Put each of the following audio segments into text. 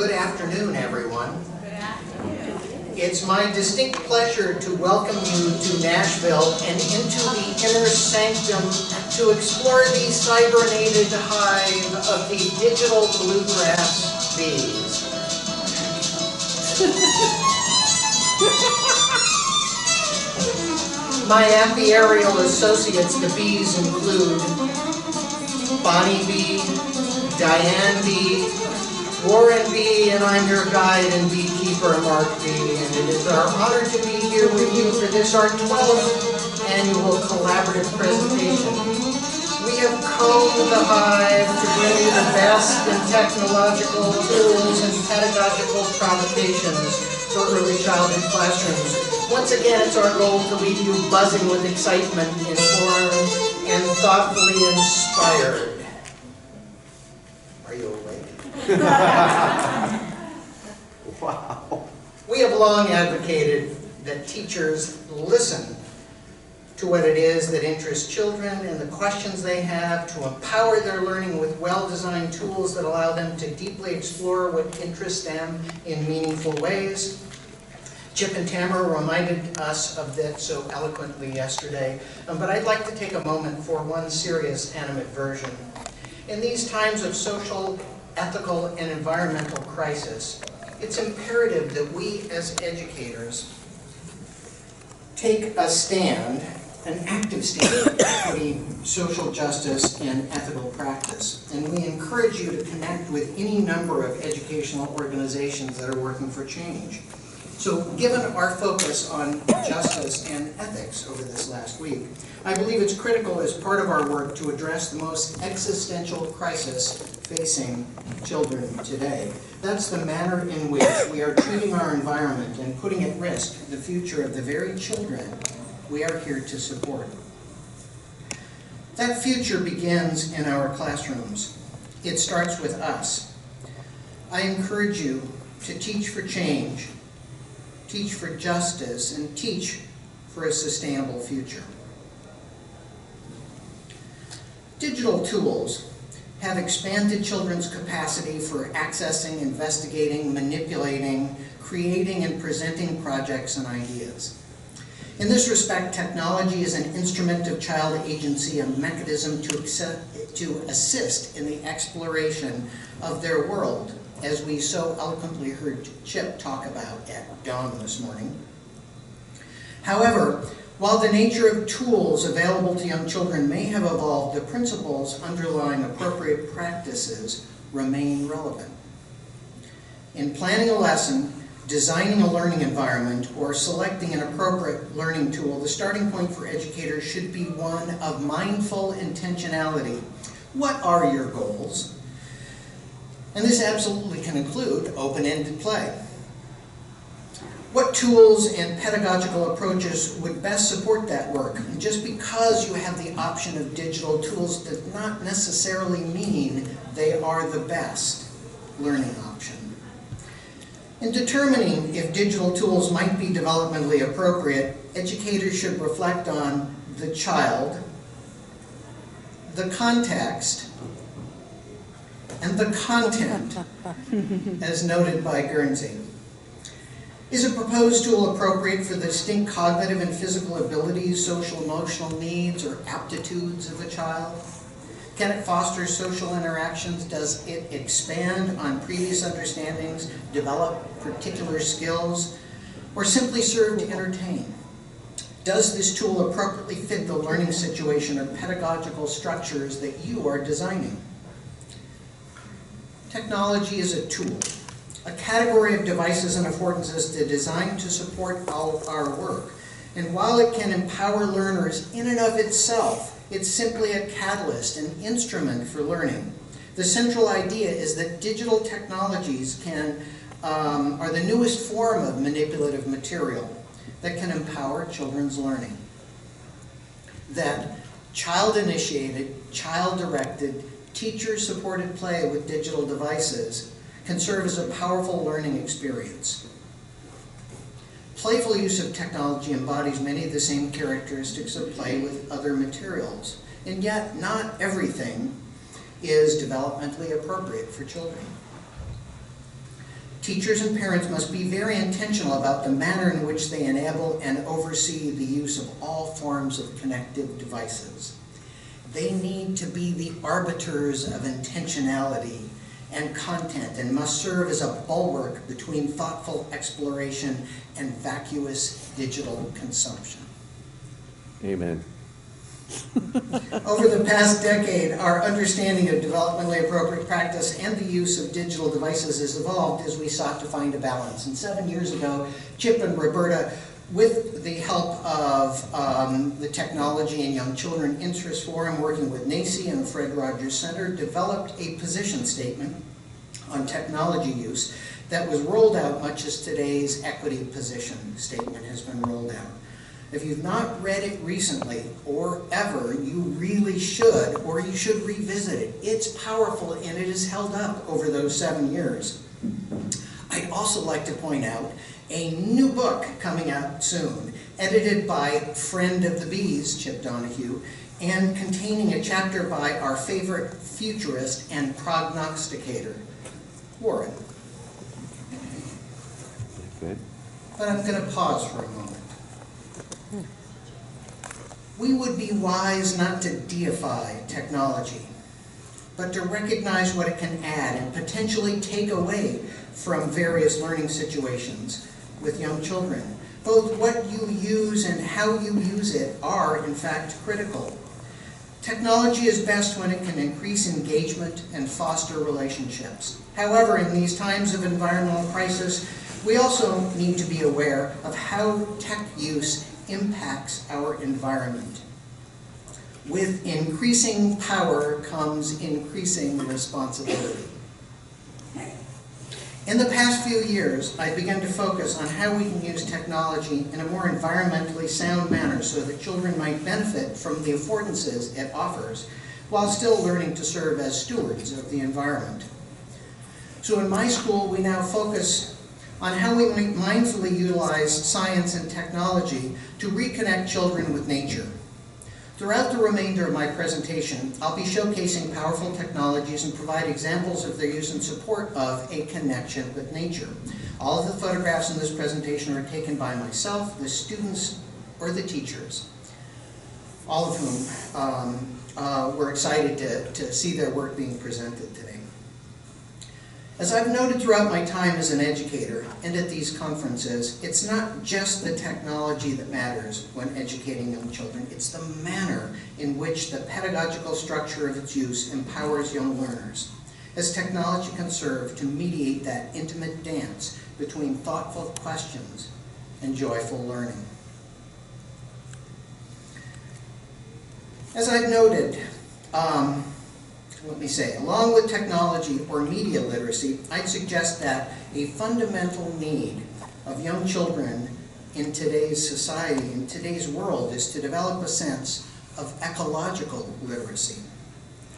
Good afternoon, everyone. Good afternoon. It's my distinct pleasure to welcome you to Nashville and into the inner sanctum to explore the cybernated hive of the digital bluegrass bees. My apiarial associates, the bees, include Bonnie Bee, Diane Bee, Warren Bee, and I'm your guide and beekeeper, Mark Bee, and it is our honor to be here with you for this, our 12th annual collaborative presentation. We have combed the hive to bring you the best in technological tools and pedagogical provocations for early childhood classrooms. Once again, it's our goal to leave you buzzing with excitement, informed, and thoughtfully inspired. Are you awake? Wow. We have long advocated that teachers listen to what it is that interests children and the questions they have, to empower their learning with well-designed tools that allow them to deeply explore what interests them in meaningful ways. Chip and Tamara reminded us of that so eloquently yesterday, but I'd like to take a moment for one serious animadversion. In these times of social, ethical, and environmental crisis, it's imperative that we as educators take a stand, an active stand, putting social justice and ethical practice. And we encourage you to connect with any number of educational organizations that are working for change. So given our focus on justice and ethics over this last week, I believe it's critical as part of our work to address the most existential crisis facing children today. That's the manner in which we are treating our environment and putting at risk the future of the very children we are here to support. That future begins in our classrooms. It starts with us. I encourage you to teach for change, teach for justice, and teach for a sustainable future. Digital tools have expanded children's capacity for accessing, investigating, manipulating, creating, and presenting projects and ideas. In this respect, technology is an instrument of child agency, a mechanism to assist in the exploration of their world, as we so eloquently heard Chip talk about at dawn this morning. However, while the nature of tools available to young children may have evolved, the principles underlying appropriate practices remain relevant. In planning a lesson, designing a learning environment, or selecting an appropriate learning tool, the starting point for educators should be one of mindful intentionality. What are your goals? And this absolutely can include open-ended play. What tools and pedagogical approaches would best support that work? And just because you have the option of digital tools does not necessarily mean they are the best learning option. In determining if digital tools might be developmentally appropriate, educators should reflect on the child, the context, and the content, as noted by Guernsey. Is a proposed tool appropriate for the distinct cognitive and physical abilities, social emotional needs, or aptitudes of a child? Can it foster social interactions? Does it expand on previous understandings, develop particular skills, or simply serve to entertain? Does this tool appropriately fit the learning situation or pedagogical structures that you are designing? Technology is a tool, a category of devices and affordances designed to support our work. And while it can empower learners in and of itself, it's simply a catalyst, an instrument for learning. The central idea is that digital technologies are the newest form of manipulative material that can empower children's learning. That child-initiated, child-directed, teacher-supported play with digital devices can serve as a powerful learning experience. Playful use of technology embodies many of the same characteristics of play with other materials, and yet not everything is developmentally appropriate for children. Teachers and parents must be very intentional about the manner in which they enable and oversee the use of all forms of connected devices. They need to be the arbiters of intentionality and content and must serve as a bulwark between thoughtful exploration and vacuous digital consumption. Amen. Over the past decade, our understanding of developmentally appropriate practice and the use of digital devices has evolved as we sought to find a balance. And 7 years ago, Chip and Roberta, with the help of the Technology and Young Children Interest Forum, working with NAEYC and the Fred Rogers Center, developed a position statement on technology use that was rolled out much as today's equity position statement has been rolled out. If you've not read it recently or ever, you really should, or you should revisit it. It's powerful and it has held up over those 7 years. I'd also like to point out a new book coming out soon, edited by friend of the bees, Chip Donahue, and containing a chapter by our favorite futurist and prognosticator, Warren. Good. But I'm going to pause for a moment. We would be wise not to deify technology, but to recognize what it can add and potentially take away from various learning situations with young children. Both what you use and how you use it are, in fact, critical. Technology is best when it can increase engagement and foster relationships. However, in these times of environmental crisis, we also need to be aware of how tech use impacts our environment. With increasing power comes increasing responsibility. In the past few years, I've begun to focus on how we can use technology in a more environmentally sound manner so that children might benefit from the affordances it offers while still learning to serve as stewards of the environment. So in my school, we now focus on how we might mindfully utilize science and technology to reconnect children with nature. Throughout the remainder of my presentation, I'll be showcasing powerful technologies and provide examples of their use in support of a connection with nature. All of the photographs in this presentation are taken by myself, the students, or the teachers, all of whom were excited to see their work being presented today. As I've noted throughout my time as an educator and at these conferences, it's not just the technology that matters when educating young children, it's the manner in which the pedagogical structure of its use empowers young learners, as technology can serve to mediate that intimate dance between thoughtful questions and joyful learning. As I've noted, along with technology or media literacy, I'd suggest that a fundamental need of young children in today's society, in today's world, is to develop a sense of ecological literacy.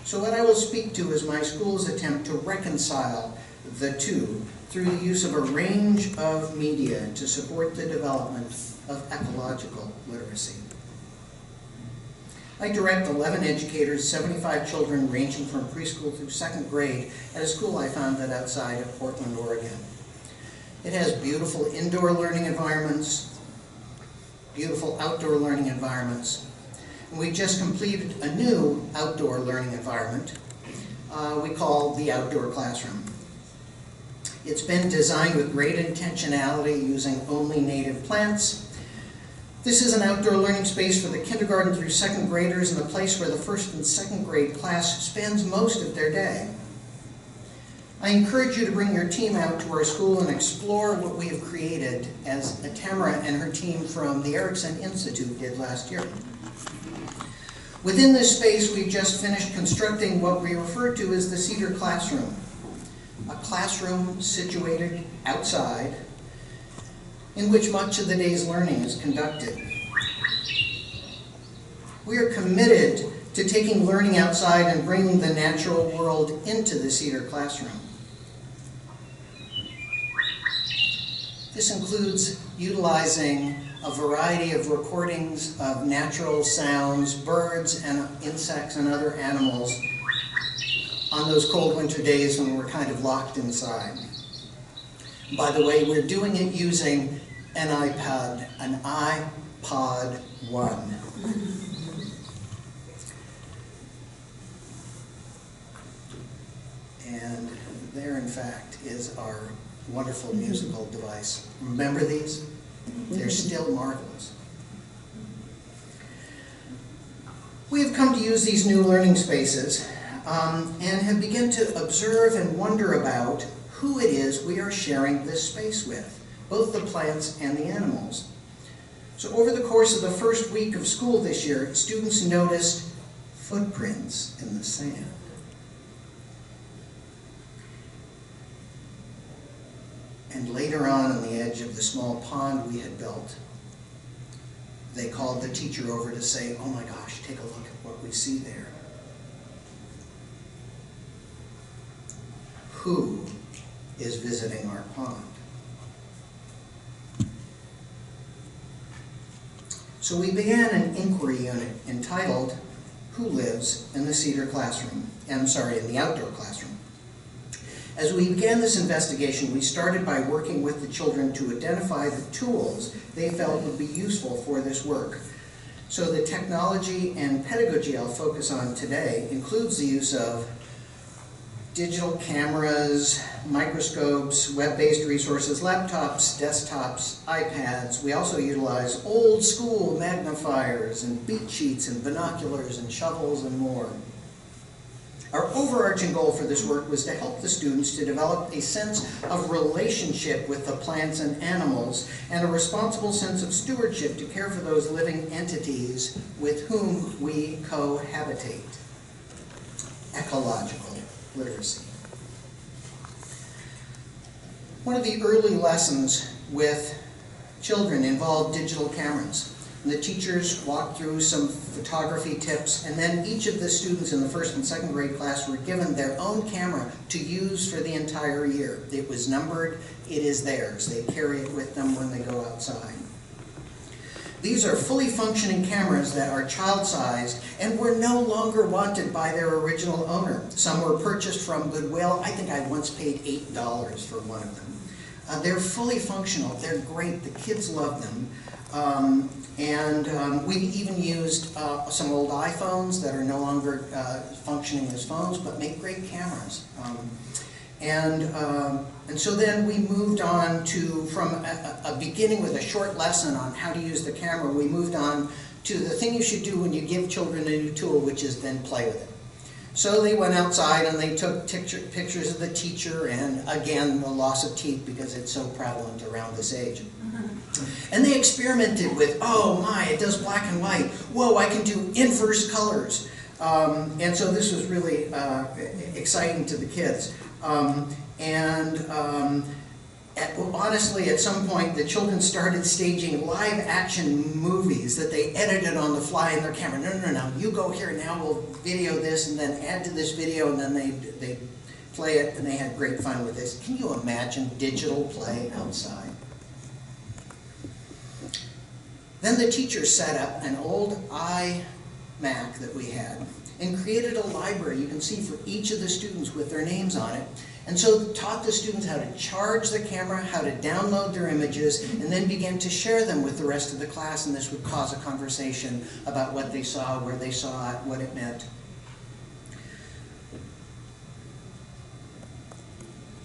So what I will speak to is my school's attempt to reconcile the two through the use of a range of media to support the development of ecological literacy. I direct 11 educators, 75 children ranging from preschool through 2nd grade at a school I founded outside of Portland, Oregon. It has beautiful indoor learning environments, beautiful outdoor learning environments. And we just completed a new outdoor learning environment we call the outdoor classroom. It's been designed with great intentionality using only native plants. This is an outdoor learning space for the kindergarten through 2nd graders and a place where the 1st and 2nd grade class spends most of their day. I encourage you to bring your team out to our school and explore what we have created, as Tamara and her team from the Erickson Institute did last year. Within this space, we've just finished constructing what we refer to as the Cedar Classroom, a classroom situated outside in which much of the day's learning is conducted. We are committed to taking learning outside and bringing the natural world into the Cedar Classroom. This includes utilizing a variety of recordings of natural sounds, birds and insects and other animals on those cold winter days when we're kind of locked inside. By the way, we're doing it using an iPod 1. And there, in fact, is our wonderful musical device. Remember these? They're still marvelous. We have come to use these new learning spaces and have begun to observe and wonder about who it is we are sharing this space with, both the plants and the animals. So over the course of the first week of school this year, students noticed footprints in the sand. And later on the edge of the small pond we had built, they called the teacher over to say, "Oh my gosh, take a look at what we see there." Who is visiting our pond? So we began an inquiry unit entitled, "Who Lives in the Cedar Classroom?" in the outdoor classroom. As we began this investigation, we started by working with the children to identify the tools they felt would be useful for this work. So the technology and pedagogy I'll focus on today includes the use of digital cameras, microscopes, web-based resources, laptops, desktops, iPads. We also utilize old school magnifiers and beat sheets and binoculars and shovels and more. Our overarching goal for this work was to help the students to develop a sense of relationship with the plants and animals and a responsible sense of stewardship to care for those living entities with whom we cohabitate. Ecological literacy. One of the early lessons with children involved digital cameras. And the teachers walked through some photography tips, and then each of the students in the first and second grade class were given their own camera to use for the entire year. It was numbered, it is theirs. They carry it with them when they go outside. These are fully functioning cameras that are child-sized and were no longer wanted by their original owner. Some were purchased from Goodwill. I think I once paid $8 for one of them. They're fully functional. They're great. The kids love them. We've even used some old iPhones that are no longer functioning as phones, but make great cameras. And so then we moved on to, from a beginning with a short lesson on how to use the camera, we moved on to the thing you should do when you give children a new tool, which is then play with it. So they went outside and they took pictures of the teacher and, again, the loss of teeth because it's so prevalent around this age. And they experimented with, oh my, it does black and white. Whoa, I can do inverse colors. And so this was really exciting to the kids. Honestly, at some point, the children started staging live action movies that they edited on the fly in their camera. No, you go here, now we'll video this and then add to this video, and then they play it, and they had great fun with this. Can you imagine digital play outside? Then the teacher set up an old iMac that we had and created a library, you can see, for each of the students with their names on it. And so taught the students how to charge the camera, how to download their images, and then began to share them with the rest of the class, and this would cause a conversation about what they saw, where they saw it, what it meant.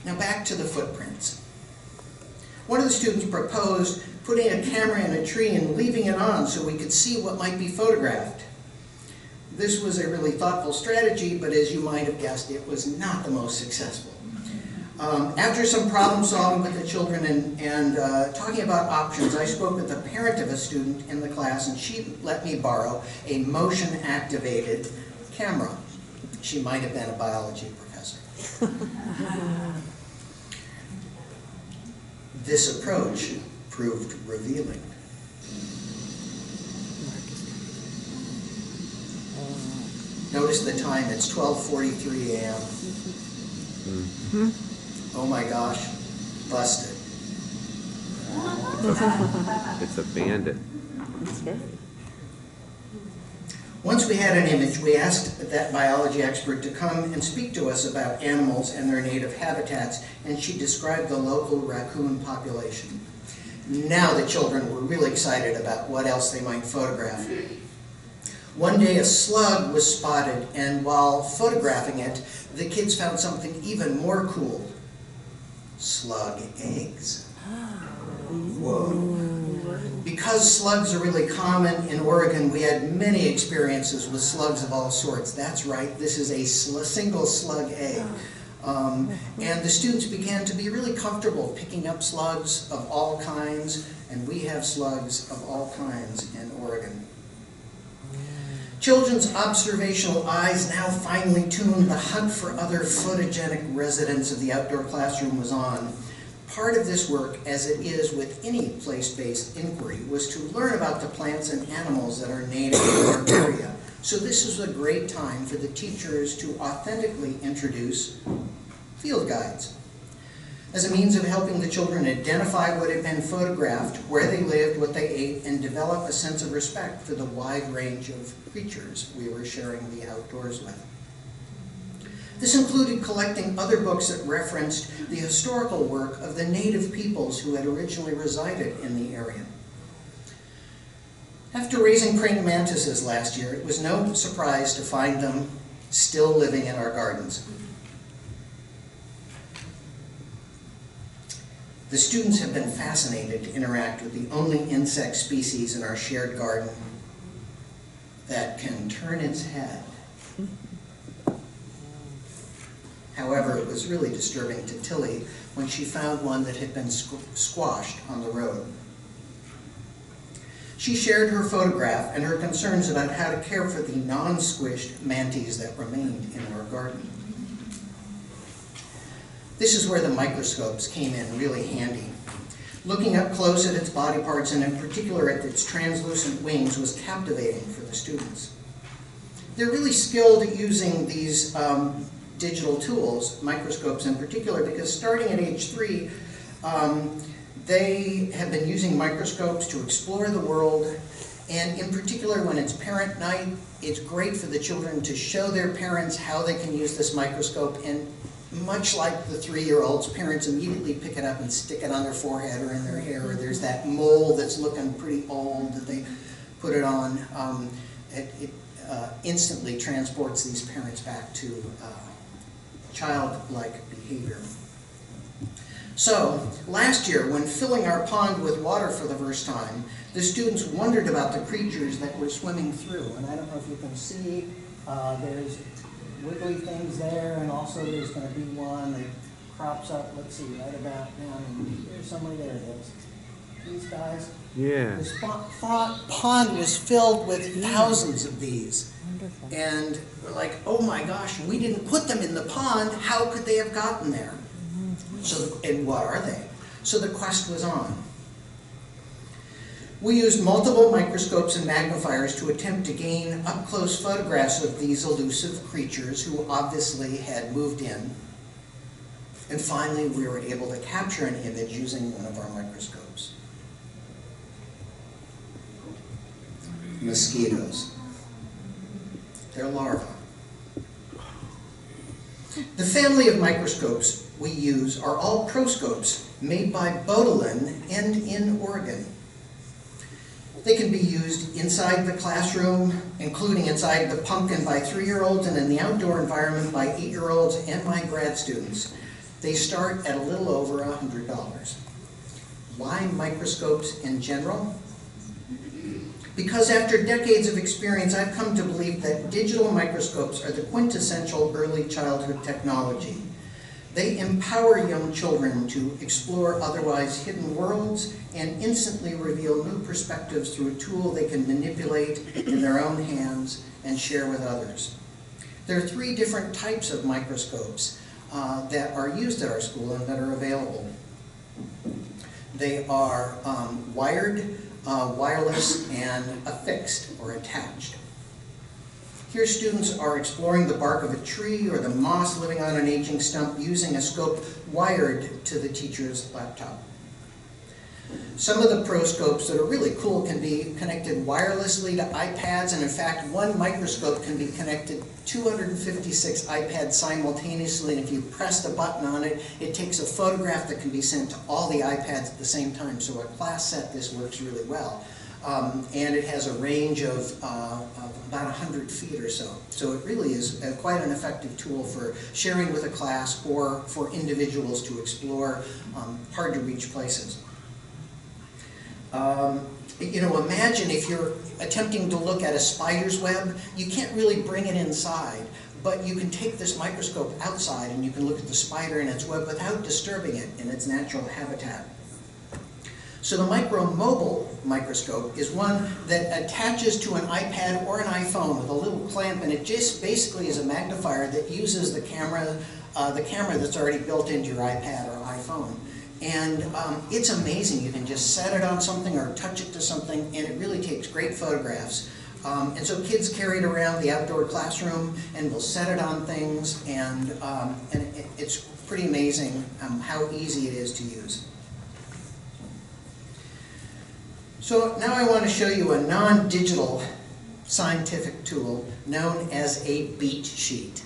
Now back to the footprints. One of the students proposed putting a camera in a tree and leaving it on so we could see what might be photographed. This was a really thoughtful strategy, but as you might have guessed, it was not the most successful. After some problem solving with the children and talking about options, I spoke with the parent of a student in the class, and she let me borrow a motion-activated camera. She might have been a biology professor. This approach proved revealing. Notice the time, it's 12:43 a.m. Mm-hmm. Oh my gosh, busted. It's a bandit. That's good. Once we had an image, we asked that biology expert to come and speak to us about animals and their native habitats, and she described the local raccoon population. Now the children were really excited about what else they might photograph. One day a slug was spotted, and while photographing it, the kids found something even more cool. Slug eggs. Whoa. Because slugs are really common in Oregon, we had many experiences with slugs of all sorts. That's right, this is a single slug egg. And the students began to be really comfortable picking up slugs of all kinds, and we have slugs of all kinds in Oregon. Children's observational eyes, now finely tuned, the hunt for other photogenic residents of the outdoor classroom was on. Part of this work, as it is with any place-based inquiry, was to learn about the plants and animals that are native to our area. So this is a great time for the teachers to authentically introduce field guides as a means of helping the children identify what had been photographed, where they lived, what they ate, and develop a sense of respect for the wide range of creatures we were sharing the outdoors with. This included collecting other books that referenced the historical work of the native peoples who had originally resided in the area. After raising praying mantises last year, it was no surprise to find them still living in our gardens. The students have been fascinated to interact with the only insect species in our shared garden that can turn its head. However, it was really disturbing to Tilly when she found one that had been squashed on the road. She shared her photograph and her concerns about how to care for the non-squished mantis that remained in our garden. This is where the microscopes came in really handy. Looking up close at its body parts, and in particular at its translucent wings, was captivating for the students. They're really skilled at using these digital tools, microscopes in particular, because starting at age 3, they have been using microscopes to explore the world, and in particular when it's parent night, it's great for the children to show their parents how they can use this microscope, and much like the 3-year-olds, parents immediately pick it up and stick it on their forehead or in their hair, or there's that mole that's looking pretty old that they put it on. It instantly transports these parents back to childlike behavior. So, last year, when filling our pond with water for the first time, the students wondered about the creatures that were swimming through. And I don't know if you can see, there's wiggly things there, and also there's going to be one that crops up, let's see, right about down, and there's somebody, there it is. These guys. Yeah. This pond was filled with thousands of these. Wonderful. And we're like, oh my gosh, we didn't put them in the pond. How could they have gotten there? And what are they? So the quest was on. We used multiple microscopes and magnifiers to attempt to gain up-close photographs of these elusive creatures who obviously had moved in. And finally, we were able to capture an image using one of our microscopes. Mosquitoes. They're larvae. The family of microscopes we use are all proscopes made by Bodolin and in Oregon. They can be used inside the classroom, including inside the pumpkin by 3-year-olds, and in the outdoor environment by 8-year-olds and my grad students. They start at a little over $100. Why microscopes in general? Because after decades of experience, I've come to believe that digital microscopes are the quintessential early childhood technology. They empower young children to explore otherwise hidden worlds and instantly reveal new perspectives through a tool they can manipulate in their own hands and share with others. There are 3 different types of microscopes that are used at our school and that are available. They are wired, wireless, and affixed or attached. Here students are exploring the bark of a tree or the moss living on an aging stump using a scope wired to the teacher's laptop. Some of the Proscopes that are really cool can be connected wirelessly to iPads, and in fact, one microscope can be connected 256 iPads simultaneously, and if you press the button on it, it takes a photograph that can be sent to all the iPads at the same time. So a class set, this works really well. And it has a range of about 100 feet or so. So it really is quite an effective tool for sharing with a class or for individuals to explore hard to reach places. You know, imagine if you're attempting to look at a spider's web, you can't really bring it inside, but you can take this microscope outside and you can look at the spider in its web without disturbing it in its natural habitat. So the micromobile microscope is one that attaches to an iPad or an iPhone with a little clamp, and it just basically is a magnifier that uses the camera that's already built into your iPad or iPhone. And it's amazing. You can just set it on something or touch it to something, and it really takes great photographs. And so kids carry it around the outdoor classroom and will set it on things, and it's pretty amazing how easy it is to use. So now I want to show you a non-digital scientific tool known as a beat sheet.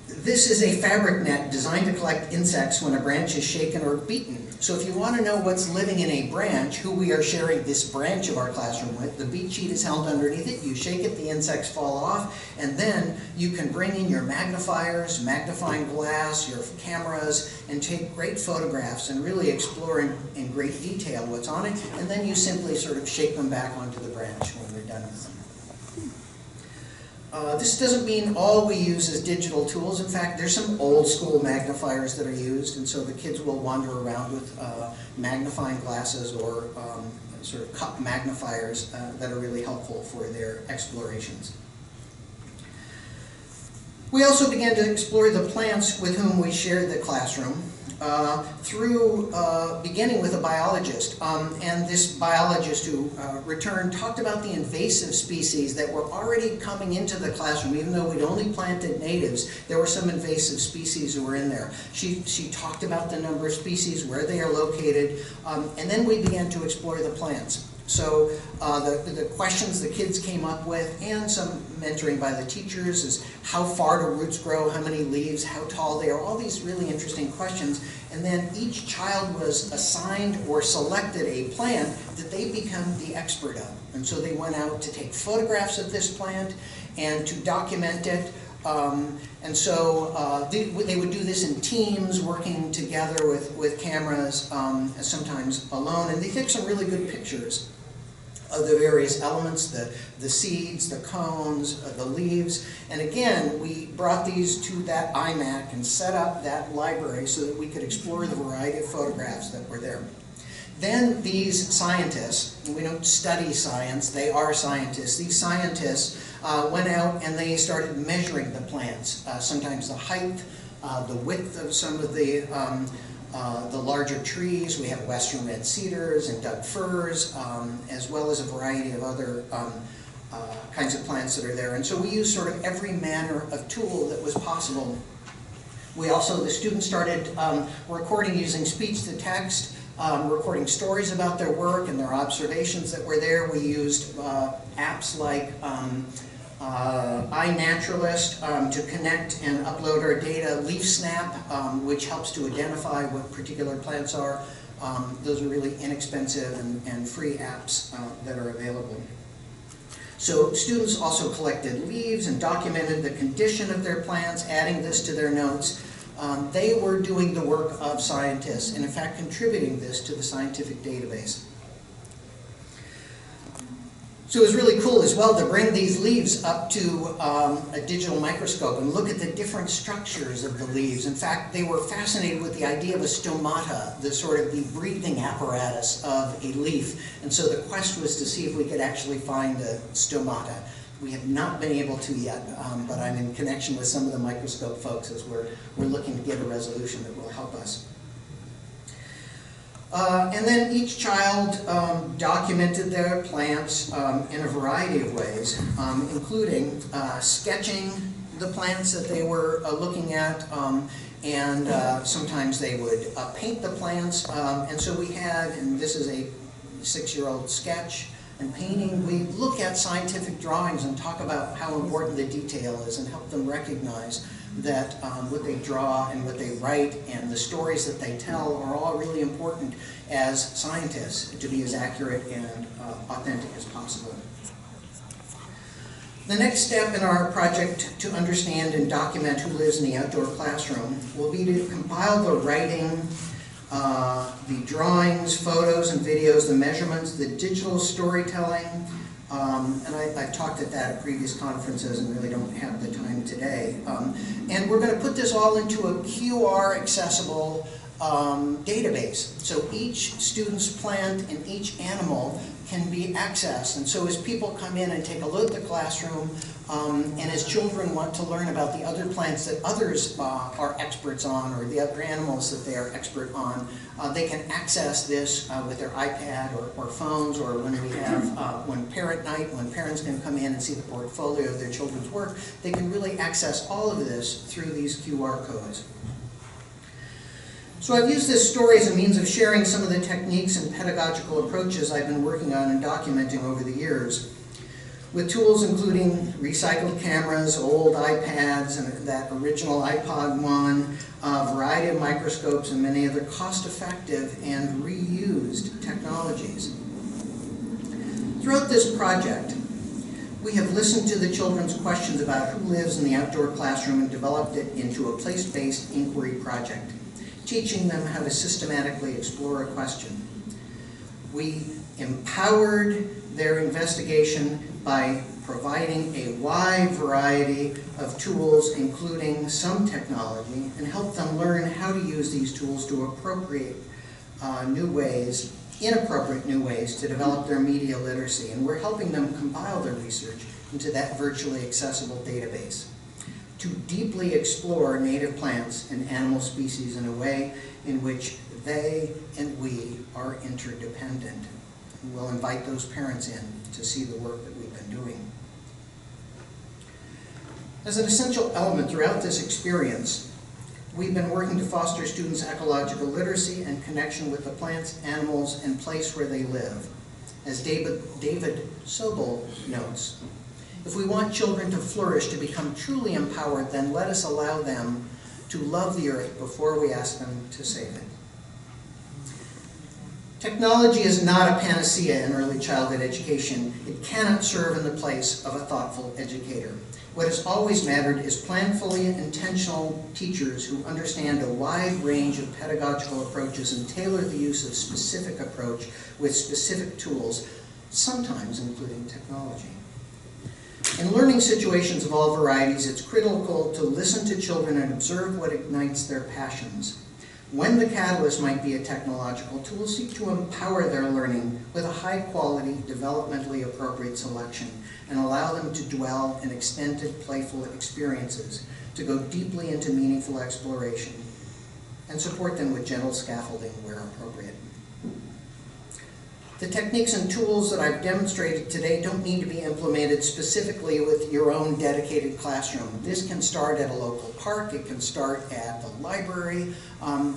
This is a fabric net designed to collect insects when a branch is shaken or beaten. So if you want to know what's living in a branch, who we are sharing this branch of our classroom with, the beat sheet is held underneath it. You shake it, the insects fall off, and then you can bring in your magnifiers, magnifying glass, your cameras, and take great photographs and really explore in great detail what's on it, and then you simply sort of shake them back onto the branch when you're done with them. This doesn't mean all we use is digital tools. In fact, there's some old school magnifiers that are used, and so the kids will wander around with magnifying glasses or sort of cup magnifiers that are really helpful for their explorations. We also began to explore the plants with whom we shared the classroom through beginning with a biologist. And this biologist who returned talked about the invasive species that were already coming into the classroom. Even though we'd only planted natives, there were some invasive species who were in there. She talked about the number of species, where they are located, and then we began to explore the plants. So the questions the kids came up with, and some mentoring by the teachers, is how far do roots grow, how many leaves, how tall they are, all these really interesting questions. And then each child was assigned or selected a plant that they become the expert of. And so they went out to take photographs of this plant and to document it. And so they would do this in teams, working together with cameras, sometimes alone. And they took some really good pictures of the various elements, the seeds, the cones, the leaves. And again, we brought these to that iMac and set up that library so that we could explore the variety of photographs that were there. Then these scientists, and we don't study science, they are scientists, these scientists went out and they started measuring the plants, sometimes the height, the width of some of the larger trees. We have western red cedars and Doug firs, as well as a variety of other kinds of plants that are there. And so we used sort of every manner of tool that was possible. We also, the students started recording using speech to text, recording stories about their work and their observations that were there. We used apps like iNaturalist to connect and upload our data, LeafSnap, which helps to identify what particular plants are. Those are really inexpensive and free apps that are available. So students also collected leaves and documented the condition of their plants, adding this to their notes. They were doing the work of scientists and in fact contributing this to the scientific database. So it was really cool as well to bring these leaves up to a digital microscope and look at the different structures of the leaves. In fact, they were fascinated with the idea of a stomata, the sort of the breathing apparatus of a leaf. And so the quest was to see if we could actually find a stomata. We have not been able to yet, but I'm in connection with some of the microscope folks as we're looking to get a resolution that will help us. And then each child documented their plants in a variety of ways, including sketching, the plants that they were looking at, and sometimes they would paint the plants. And so we had, and this is a 6-year-old sketch and painting, we look at scientific drawings and talk about how important the detail is and help them recognize that what they draw and what they write and the stories that they tell are all really important as scientists to be as accurate and authentic as possible. The next step in our project to understand and document who lives in the outdoor classroom will be to compile the writing, the drawings, photos and videos, the measurements, the digital storytelling, and I've talked at that at previous conferences and really don't have the time today. And we're going to put this all into a QR accessible database. So each student's plant and each animal can be accessed. And so as people come in and take a look at the classroom, and as children want to learn about the other plants that others are experts on, or the other animals that they are expert on, they can access this with their iPad or phones, or when we have when parent night, when parents can come in and see the portfolio of their children's work, they can really access all of this through these QR codes. So I've used this story as a means of sharing some of the techniques and pedagogical approaches I've been working on and documenting over the years, with tools including recycled cameras, old iPads, and that original iPod 1, a variety of microscopes, and many other cost-effective and reused technologies. Throughout this project, we have listened to the children's questions about who lives in the outdoor classroom and developed it into a place-based inquiry project, teaching them how to systematically explore a question. We empowered their investigation by providing a wide variety of tools, including some technology, and helped them learn how to use these tools to inappropriate new ways to develop their media literacy. And we're helping them compile their research into that virtually accessible database to deeply explore native plants and animal species in a way in which they and we are interdependent. And we'll invite those parents in to see the work that we've been doing. As an essential element throughout this experience, we've been working to foster students' ecological literacy and connection with the plants, animals, and place where they live. As David Sobel notes, if we want children to flourish, to become truly empowered, then let us allow them to love the earth before we ask them to save it. Technology is not a panacea in early childhood education. It cannot serve in the place of a thoughtful educator. What has always mattered is planfully intentional teachers who understand a wide range of pedagogical approaches and tailor the use of specific approach with specific tools, sometimes including technology. In learning situations of all varieties, it's critical to listen to children and observe what ignites their passions. When the catalyst might be a technological tool, seek to empower their learning with a high-quality, developmentally appropriate selection and allow them to dwell in extended, playful experiences, to go deeply into meaningful exploration, and support them with gentle scaffolding where appropriate. The techniques and tools that I've demonstrated today don't need to be implemented specifically with your own dedicated classroom. This can start at a local park, it can start at the library,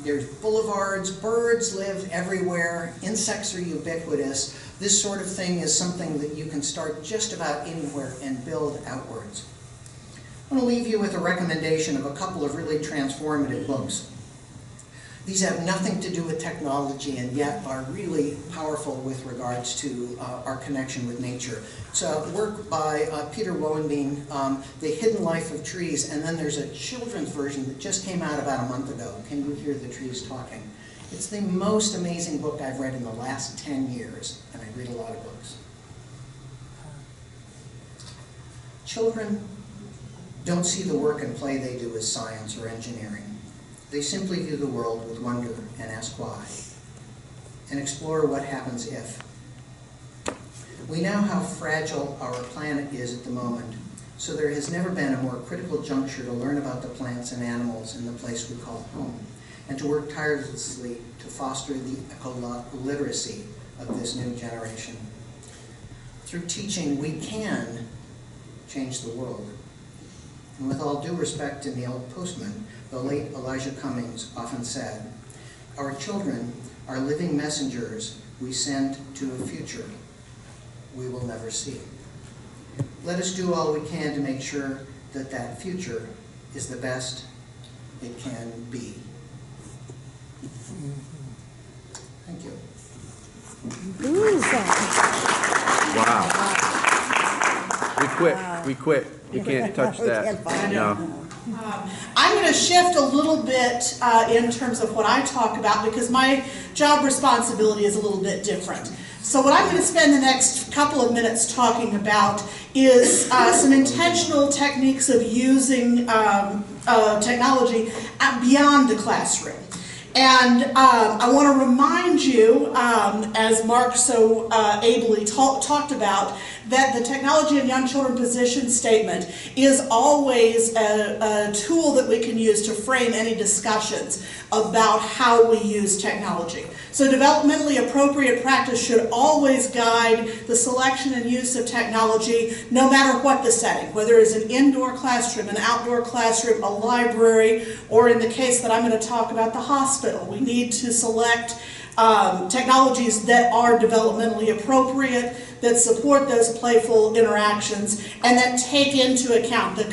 there's boulevards, birds live everywhere, insects are ubiquitous. This sort of thing is something that you can start just about anywhere and build outwards. I want to leave you with a recommendation of a couple of really transformative books. These have nothing to do with technology and yet are really powerful with regards to our connection with nature. It's a work by Peter Wohenbein, The Hidden Life of Trees, and then there's a children's version that just came out about a month ago, Can You Hear the Trees Talking? It's the most amazing book I've read in the last 10 years, and I read a lot of books. Children don't see the work and play they do as science or engineering. They simply view the world with wonder and ask why, and explore what happens if. We know how fragile our planet is at the moment, so there has never been a more critical juncture to learn about the plants and animals in the place we call home, and to work tirelessly to foster the ecological literacy of this new generation. Through teaching, we can change the world. And with all due respect to Neil Postman, the late Elijah Cummings often said, "Our children are living messengers we send to a future we will never see." Let us do all we can to make sure that that future is the best it can be. Thank you. Wow. We quit. We can't touch that. No. I'm going to shift a little bit in terms of what I talk about because my job responsibility is a little bit different. So what I'm going to spend the next couple of minutes talking about is some intentional techniques of using technology beyond the classroom. And I want to remind you, as Mark so ably talked about, that the Technology in Young Children position statement is always a tool that we can use to frame any discussions about how we use technology. So developmentally appropriate practice should always guide the selection and use of technology, no matter what the setting, whether it's an indoor classroom, an outdoor classroom, a library, or in the case that I'm going to talk about, the hospital. We need to select technologies that are developmentally appropriate, that support those playful interactions, and that take into account the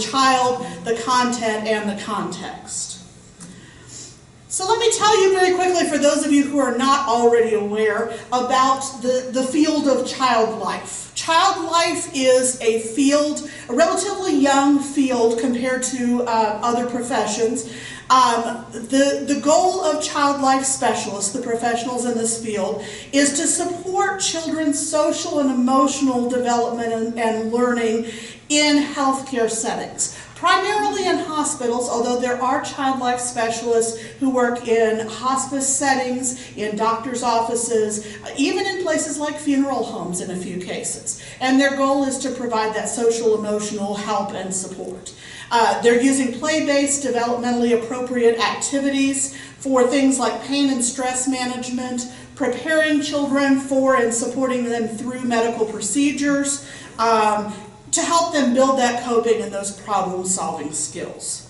child, the content, and the context. So let me tell you very quickly, for those of you who are not already aware, about the field of child life. Child life is a field, a relatively young field compared to other professions. The goal of child life specialists, the professionals in this field, is to support children's social and emotional development and learning in healthcare settings. Primarily in hospitals, although there are child life specialists who work in hospice settings, in doctor's offices, even in places like funeral homes in a few cases. And their goal is to provide that social emotional help and support. They're using play-based, developmentally appropriate activities for things like pain and stress management, preparing children for and supporting them through medical procedures, to help them build that coping and those problem-solving skills.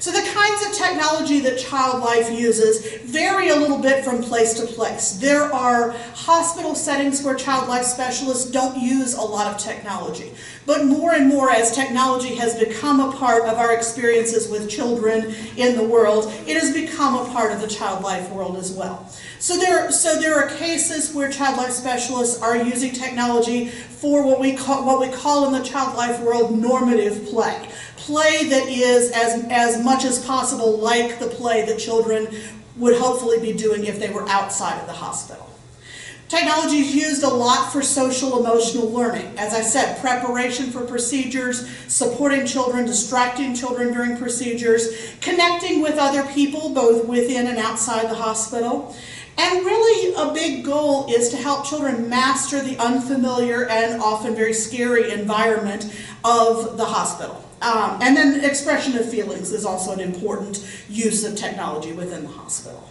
So the kinds of technology that Child Life uses vary a little bit from place to place. There are hospital settings where Child Life specialists don't use a lot of technology. But more and more, as technology has become a part of our experiences with children in the world, it has become a part of the Child Life world as well. So there are cases where Child Life specialists are using technology for what we call in the Child Life world normative play. Play that is as much as possible like the play that children would hopefully be doing if they were outside of the hospital. Technology is used a lot for social emotional learning. As I said, preparation for procedures, supporting children, distracting children during procedures, connecting with other people both within and outside the hospital. And really a big goal is to help children master the unfamiliar and often very scary environment of the hospital. And then expression of feelings is also an important use of technology within the hospital.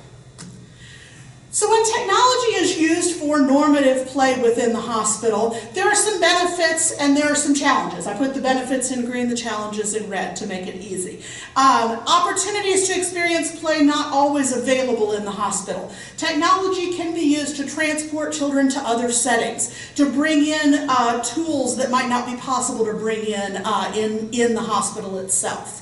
So when technology is used for normative play within the hospital, there are some benefits and there are some challenges. I put the benefits in green, the challenges in red to make it easy. Opportunities to experience play not always available in the hospital. Technology can be used to transport children to other settings, to bring in tools that might not be possible to bring in the hospital itself.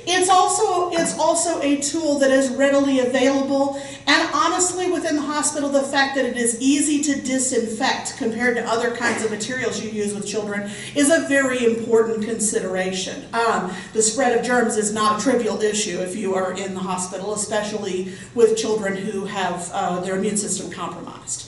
It's also a tool that is readily available, and honestly within the hospital, the fact that it is easy to disinfect compared to other kinds of materials you use with children is a very important consideration. The spread of germs is not a trivial issue if you are in the hospital, especially with children who have their immune system compromised.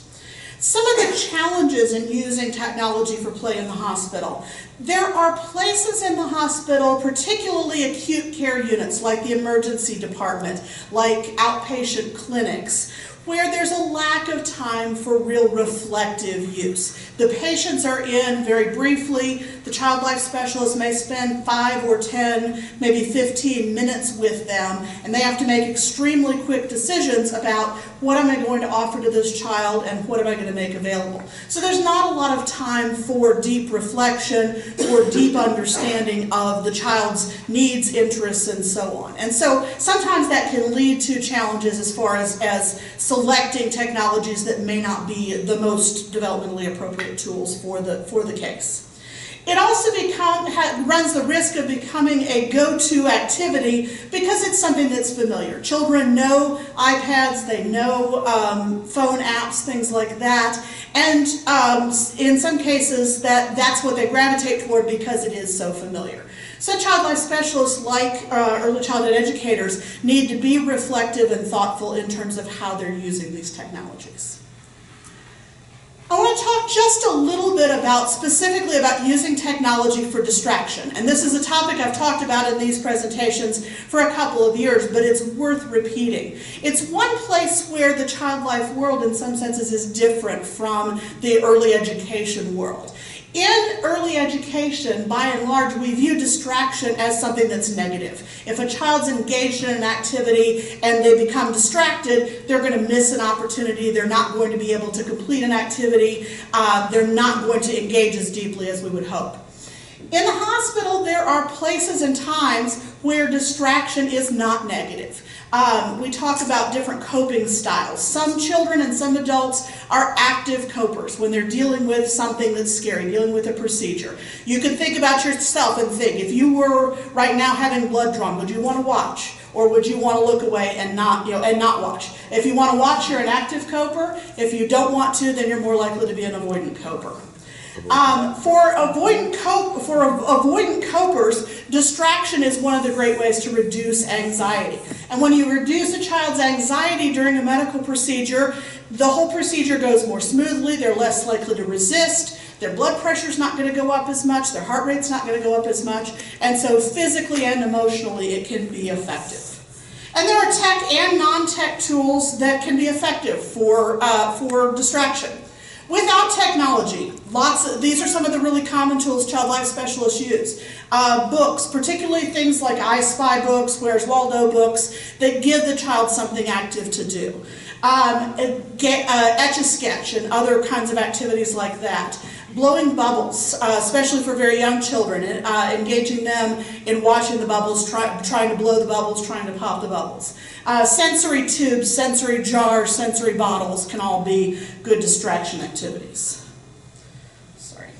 Some of the challenges in using technology for play in the hospital. There are places in the hospital, particularly acute care units like the emergency department, like outpatient clinics, where there's a lack of time for real reflective use. The patients are in very briefly. The child life specialist may spend 5 or 10, maybe 15 minutes with them, and they have to make extremely quick decisions about what am I going to offer to this child and what am I going to make available. So there's not a lot of time for deep reflection for deep understanding of the child's needs, interests, and so on. And so sometimes that can lead to challenges as far as selecting technologies that may not be the most developmentally appropriate tools for the case. It also runs the risk of becoming a go-to activity because it's something that's familiar. Children know iPads, they know phone apps, things like that, and in some cases that's what they gravitate toward because it is so familiar. So child life specialists, like early childhood educators, need to be reflective and thoughtful in terms of how they're using these technologies. I want to talk just a little bit specifically about using technology for distraction. And this is a topic I've talked about in these presentations for a couple of years, but it's worth repeating. It's one place where the child life world in some senses is different from the early education world. In early education, by and large, we view distraction as something that's negative. If a child's engaged in an activity and they become distracted, they're going to miss an opportunity, they're not going to be able to complete an activity, they're not going to engage as deeply as we would hope. In the hospital, there are places and times where distraction is not negative. We talk about different coping styles. Some children and some adults are active copers when they're dealing with something that's scary, dealing with a procedure. You can think about yourself and think, if you were right now having blood drawn, would you want to watch? Or would you want to look away and not watch? If you want to watch, you're an active coper. If you don't want to, then you're more likely to be an avoidant coper. For avoidant copers, distraction is one of the great ways to reduce anxiety. And when you reduce a child's anxiety during a medical procedure, the whole procedure goes more smoothly, they're less likely to resist, their blood pressure's not going to go up as much, their heart rate's not going to go up as much, and so physically and emotionally it can be effective. And there are tech and non-tech tools that can be effective for distraction. Without technology, these are some of the really common tools child life specialists use. Books, particularly things like I Spy books, Where's Waldo books, that give the child something active to do. Etch-a-Sketch and other kinds of activities like that. Blowing bubbles, especially for very young children, engaging them in watching the bubbles, trying to blow the bubbles, trying to pop the bubbles. Sensory tubes, sensory jars, sensory bottles can all be good distraction activities. Sorry.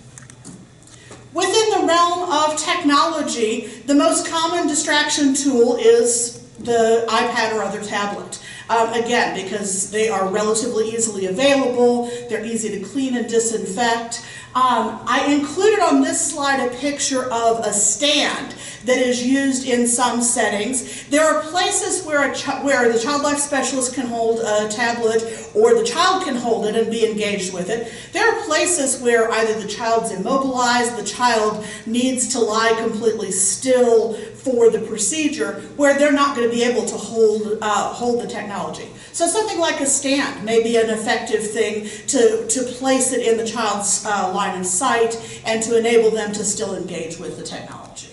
Within the realm of technology, the most common distraction tool is the iPad or other tablet. Again, because they are relatively easily available, they're easy to clean and disinfect. I included on this slide a picture of a stand that is used in some settings. There are places where the child life specialist can hold a tablet or the child can hold it and be engaged with it. There are places where either the child's immobilized, the child needs to lie completely still for the procedure, where they're not going to be able to hold the technology. So something like a stand may be an effective thing to place it in the child's line of sight and to enable them to still engage with the technology.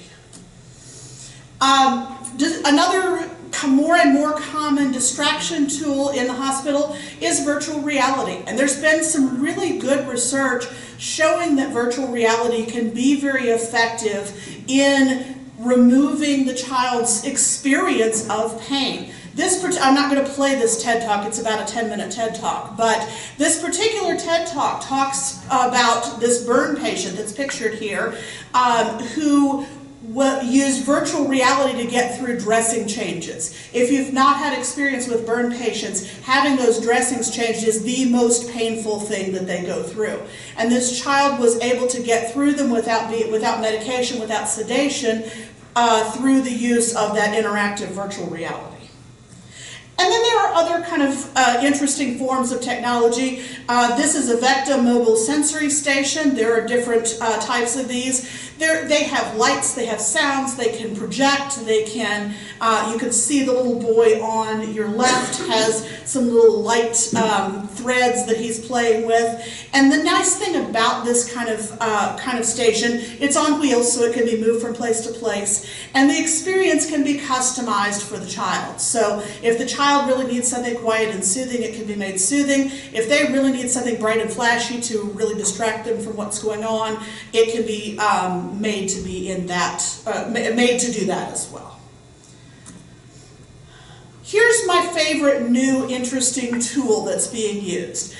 Another more and more common distraction tool in the hospital is virtual reality. And there's been some really good research showing that virtual reality can be very effective in removing the child's experience of pain. I'm not going to play this TED Talk, it's about a 10-minute TED Talk, but this particular TED Talk talks about this burn patient that's pictured here who used virtual reality to get through dressing changes. If you've not had experience with burn patients, having those dressings changed is the most painful thing that they go through. And this child was able to get through them without medication, without sedation, through the use of that interactive virtual reality. And then there are other kind of interesting forms of technology. This is a Vecta mobile sensory station. There are different types of these. They have lights, they have sounds, they can project, they can, you can see the little boy on your left has some little light threads that he's playing with. And the nice thing about this kind of station, it's on wheels so it can be moved from place to place, and the experience can be customized for the child. So if the child really needs something quiet and soothing, it can be made soothing. If they really need something bright and flashy to really distract them from what's going on, it can be made to be in that, made to do that as well. Here's my favorite new interesting tool that's being used.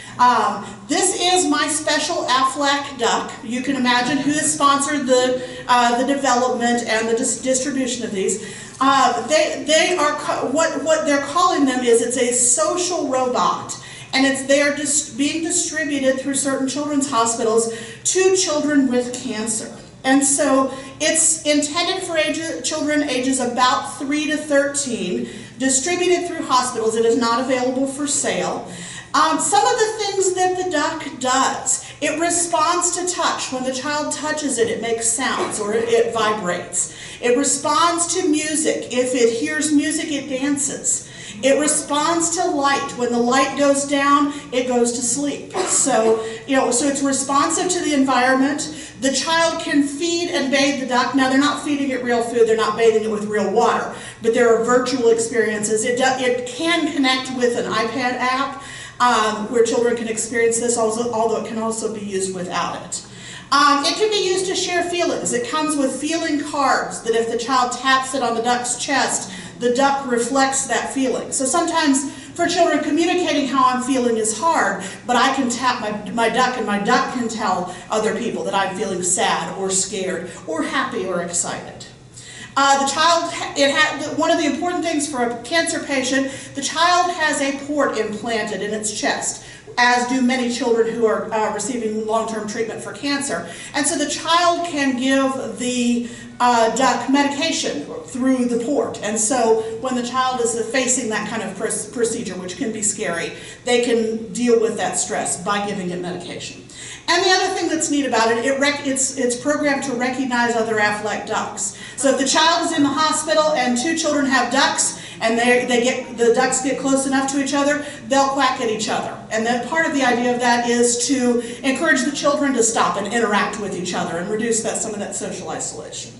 This is my special Aflac duck. You can imagine who has sponsored the development and the distribution of these. They are, what they're calling them is, it's a social robot. And they are being distributed through certain children's hospitals to children with cancer. And so it's intended for children ages about 3 to 13, distributed through hospitals. It is not available for sale. Some of the things that the duck does, it responds to touch. When the child touches it, it makes sounds or it vibrates. It responds to music. If it hears music, it dances. It responds to light. When the light goes down, it goes to sleep. So it's responsive to the environment. The child can feed and bathe the duck. Now, they're not feeding it real food. They're not bathing it with real water. But there are virtual experiences. It can connect with an iPad app where children can experience this, although it can also be used without it. It can be used to share feelings. It comes with feeling cards that if the child taps it on the duck's chest, the duck reflects that feeling. So sometimes for children, communicating how I'm feeling is hard, but I can tap my duck, and my duck can tell other people that I'm feeling sad or scared or happy or excited. The child, one of the important things for a cancer patient, the child has a port implanted in its chest, as do many children who are receiving long-term treatment for cancer. And so the child can give the duck medication through the port. And so when the child is facing that kind of procedure, which can be scary, they can deal with that stress by giving it medication. And the other thing that's neat about it, it's programmed to recognize other Aflac ducks. So if the child is in the hospital and two children have ducks, and the ducks get close enough to each other, they'll quack at each other. And then part of the idea of that is to encourage the children to stop and interact with each other and reduce some of that social isolation.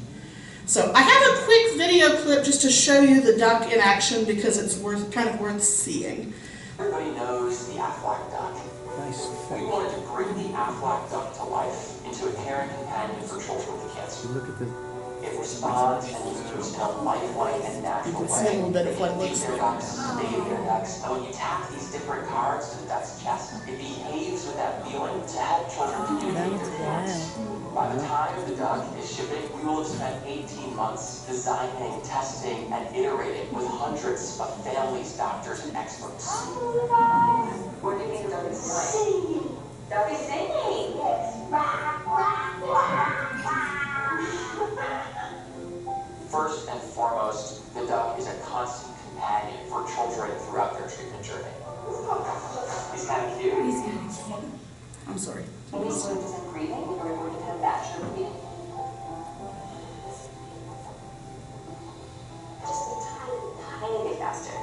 So I have a quick video clip just to show you the duck in action because it's kind of worth seeing. Everybody knows the Aflac duck. Nice. We wanted to bring the Aflac duck to life into a caring companion for children with cancer. Look at this. It responds and moves in a lifelike and natural You can way. see a little bit of what it looks They like. bathe their ducks, and when you tap these different cards to the duck's chest, it behaves with that feeling to help children communicate their feelings. By the time the duck is shipping, we will have spent 18 months designing, testing, and iterating with hundreds of families, doctors, and experts. What do you think the duck is singing? Duck is singing. Yes. First and foremost, the duck is a constant companion for children throughout their treatment journey. He's kind of cute. I'm sorry. Maybe he isn't breathing, or we're going to have natural breathing. Just a tiny bit faster.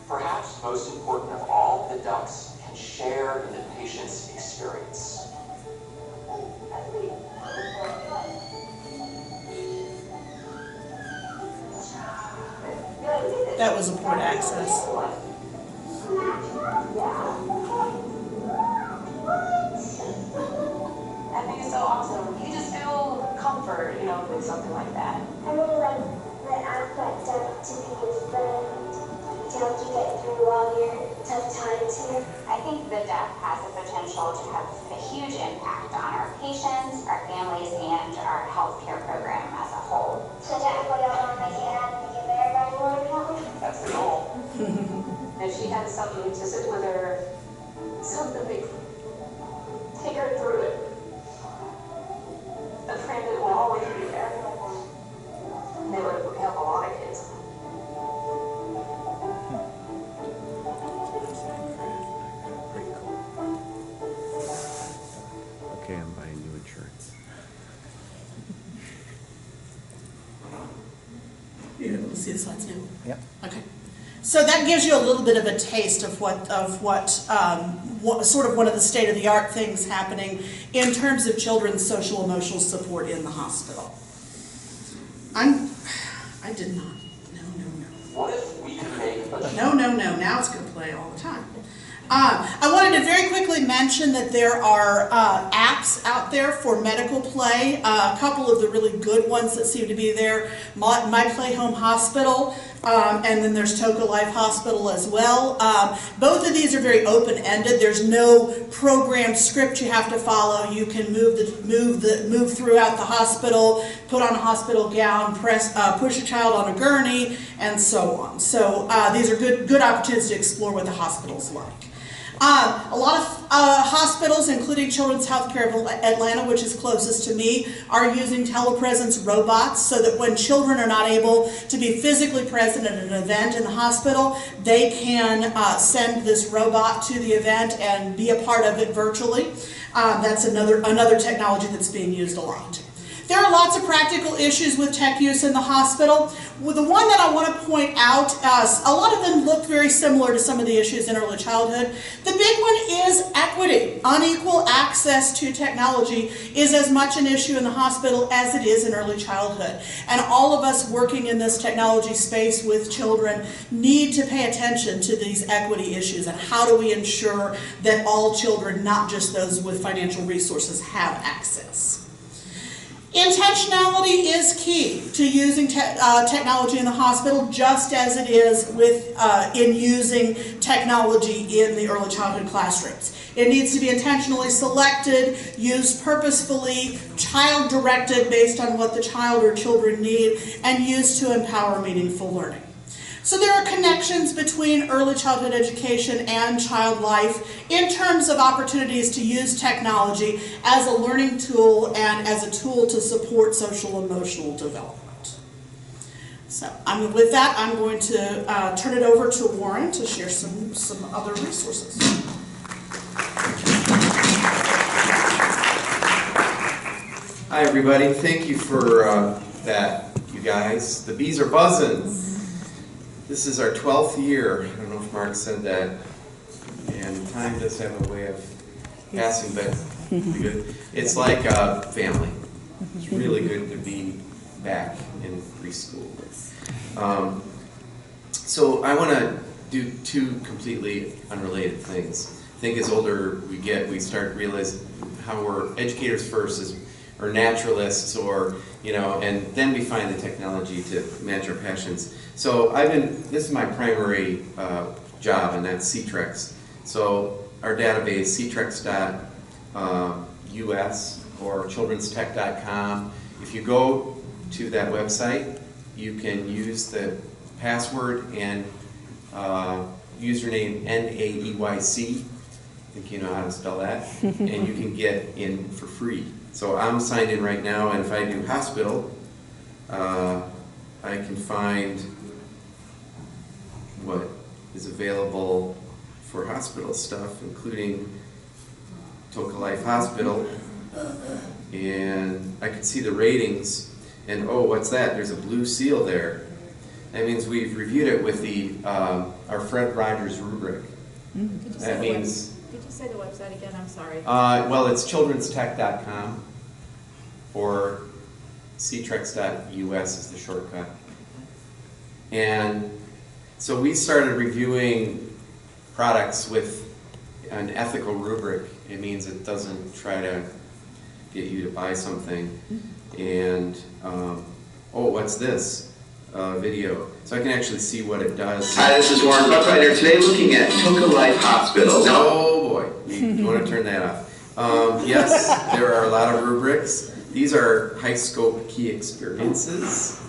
Perhaps most important of all, the ducks can share in the patient's experience. That was a port access. I think it's so awesome. You just feel comfort, with something like that. I really like the Aflac duck to be your friend, to help you get through all your tough times here. I think the duck has the potential to have a huge impact on our patients, our families, and our healthcare program as a whole. So Jack, what y'all want to make it happen to give everybody more to help? That's the goal. If she has something to sit with her, something big, take her through it. A friend that will always be there. They would help a lot of kids. Okay, I'm buying new insurance. You're able to see the slides now? Yep. Okay. So that gives you a little bit of a taste of what sort of one of the state-of-the-art things happening in terms of children's social emotional support in the hospital. I did not. No. What if we could make a No. Now it's going to play all the time. I wanted to very quickly mention that there are apps out there for medical play. A couple of the really good ones that seem to be there, My Play Home Hospital, and then there's Toca Life Hospital as well. Both of these are very open-ended. There's no programmed script you have to follow. You can move throughout the hospital, put on a hospital gown, push a child on a gurney, and so on. So these are good opportunities to explore what the hospital's like. A lot of hospitals, including Children's Healthcare of Atlanta, which is closest to me, are using telepresence robots so that when children are not able to be physically present at an event in the hospital, they can send this robot to the event and be a part of it virtually. That's another technology that's being used a lot. There are lots of practical issues with tech use in the hospital. Well, the one that I want to point out, a lot of them look very similar to some of the issues in early childhood. The big one is equity. Unequal access to technology is as much an issue in the hospital as it is in early childhood. And all of us working in this technology space with children need to pay attention to these equity issues and how do we ensure that all children, not just those with financial resources, have access. Intentionality is key to using technology in the hospital, just as it is in using technology in the early childhood classrooms. It needs to be intentionally selected, used purposefully, child-directed based on what the child or children need, and used to empower meaningful learning. So there are connections between early childhood education and child life in terms of opportunities to use technology as a learning tool and as a tool to support social emotional development. So with that, I'm going to turn it over to Warren to share some other resources. Hi everybody, thank you for that, you guys. The bees are buzzing. This is our 12th year. I don't know if Mark said that. And time does have a way of passing, but good. It's like a family. It's really good to be back in preschool. So I want to do two completely unrelated things. I think as older we get, we start realizing how we're educators first, or naturalists, or and then we find the technology to match our passions. So this is my primary job, and that's CTREX. So our database, ctrex.us or childrenstech.com. If you go to that website, you can use the password and username NAEYC. I think you know how to spell that. And you can get in for free. So I'm signed in right now, and if I do hospital, I can find what is available for hospital stuff, including Toca Life Hospital, and I can see the ratings, and oh, what's that? There's a blue seal there. That means we've reviewed it with our Fred Rogers rubric. That means... Did you say the website again? I'm sorry. Well, it's childrenstech.com, or ctrex.us is the shortcut. And so we started reviewing products with an ethical rubric. It means it doesn't try to get you to buy something. And, oh, what's this? Video. So I can actually see what it does. Hi, this is Warren Buckleitner. Today looking at Toca Life Hospital. Oh boy, you want to turn that off. Yes, there are a lot of rubrics. These are high scope key experiences.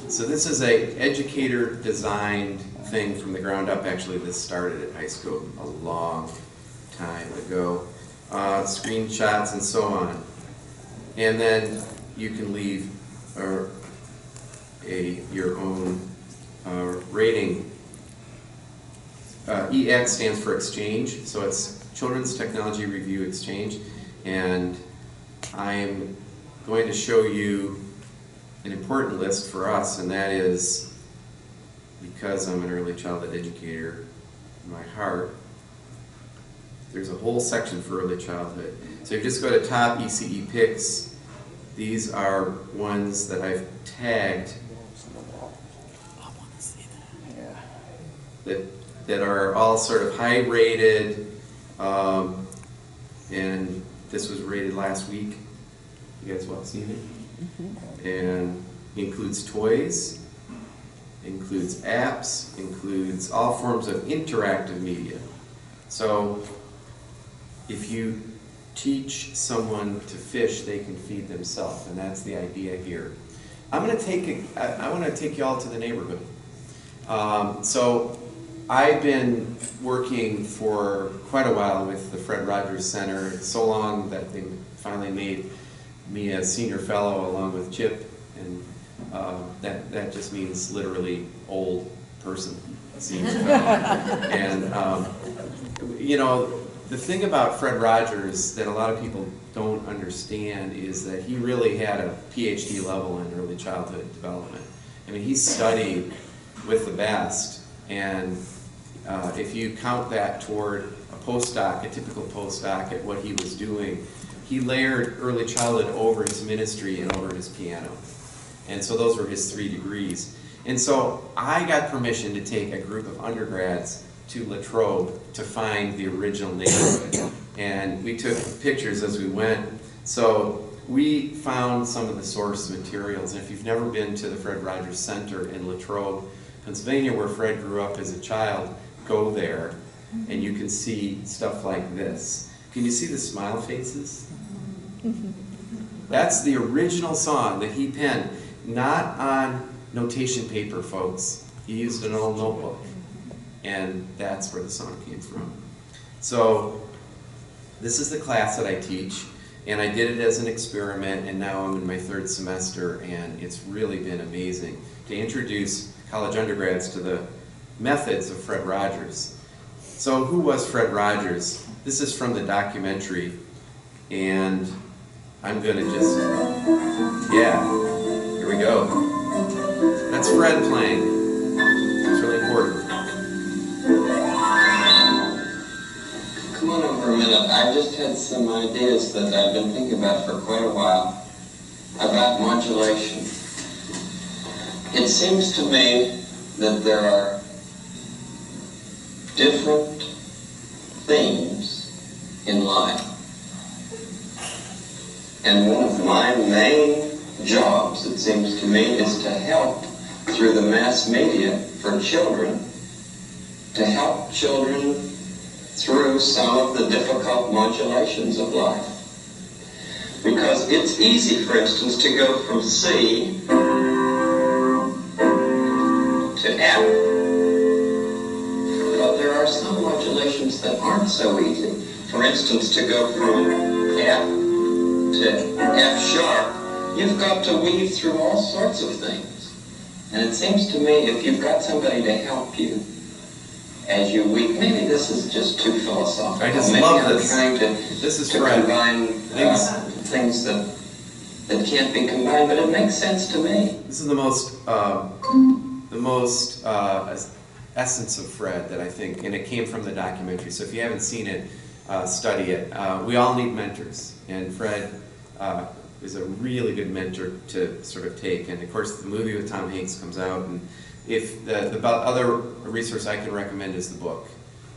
So this is a educator designed thing from the ground up. Actually, this started at high scope a long time ago. Screenshots and so on. And then you can leave your own rating. EX stands for exchange, so it's Children's Technology Review Exchange, and I'm going to show you an important list for us, and that is, because I'm an early childhood educator in my heart, there's a whole section for early childhood. So you just go to top ECE picks. These are ones that I've tagged that that are all sort of high rated, and this was rated last week. You guys well seen it? And includes toys, includes apps, includes all forms of interactive media. So if you teach someone to fish, they can feed themselves, and that's the idea here. I want to take you all to the neighborhood. So I've been working for quite a while with the Fred Rogers Center, so long that they finally made me a senior fellow along with Chip, and that just means literally old person senior fellow. And you know, the thing about Fred Rogers that a lot of people don't understand is that he really had a PhD level in early childhood development. I mean, he studied with the best, and if you count that toward a postdoc, a typical postdoc at what he was doing, he layered early childhood over his ministry and over his piano. And so those were his 3 degrees. And so I got permission to take a group of undergrads to Latrobe to find the original neighborhood. And we took pictures as we went. So we found some of the source materials. And if you've never been to the Fred Rogers Center in Latrobe, Pennsylvania, where Fred grew up as a child, go there and you can see stuff like this. Can you see the smile faces? That's the original song that he penned, not on notation paper, folks. He used an old notebook, and that's where the song came from. So this is the class that I teach, and I did it as an experiment, and now I'm in my 3rd semester, and it's really been amazing to introduce college undergrads to the methods of Fred Rogers. So who was Fred Rogers? This is from the documentary, and I'm gonna just, yeah, here we go. That's Fred playing. It's really important. Come on over a minute. I just had some ideas that I've been thinking about for quite a while about modulation. It seems to me that there are different themes in life. And one of my main jobs, it seems to me, is to help through the mass media for children, to help children through some of the difficult modulations of life. Because it's easy, for instance, to go from C to F. But there are some modulations that aren't so easy. For instance, to go from F to F sharp, you've got to weave through all sorts of things. And it seems to me if you've got somebody to help you as you weave, maybe this is just too philosophical. I just maybe love I'm this. trying This is to Fred. combine things that can't be combined, but it makes sense to me. This is the most essence of Fred that I think, and it came from the documentary. So if you haven't seen it, study it. We all need mentors, and Fred is a really good mentor to sort of take. And of course, the movie with Tom Hanks comes out, and if the other resource I can recommend is the book.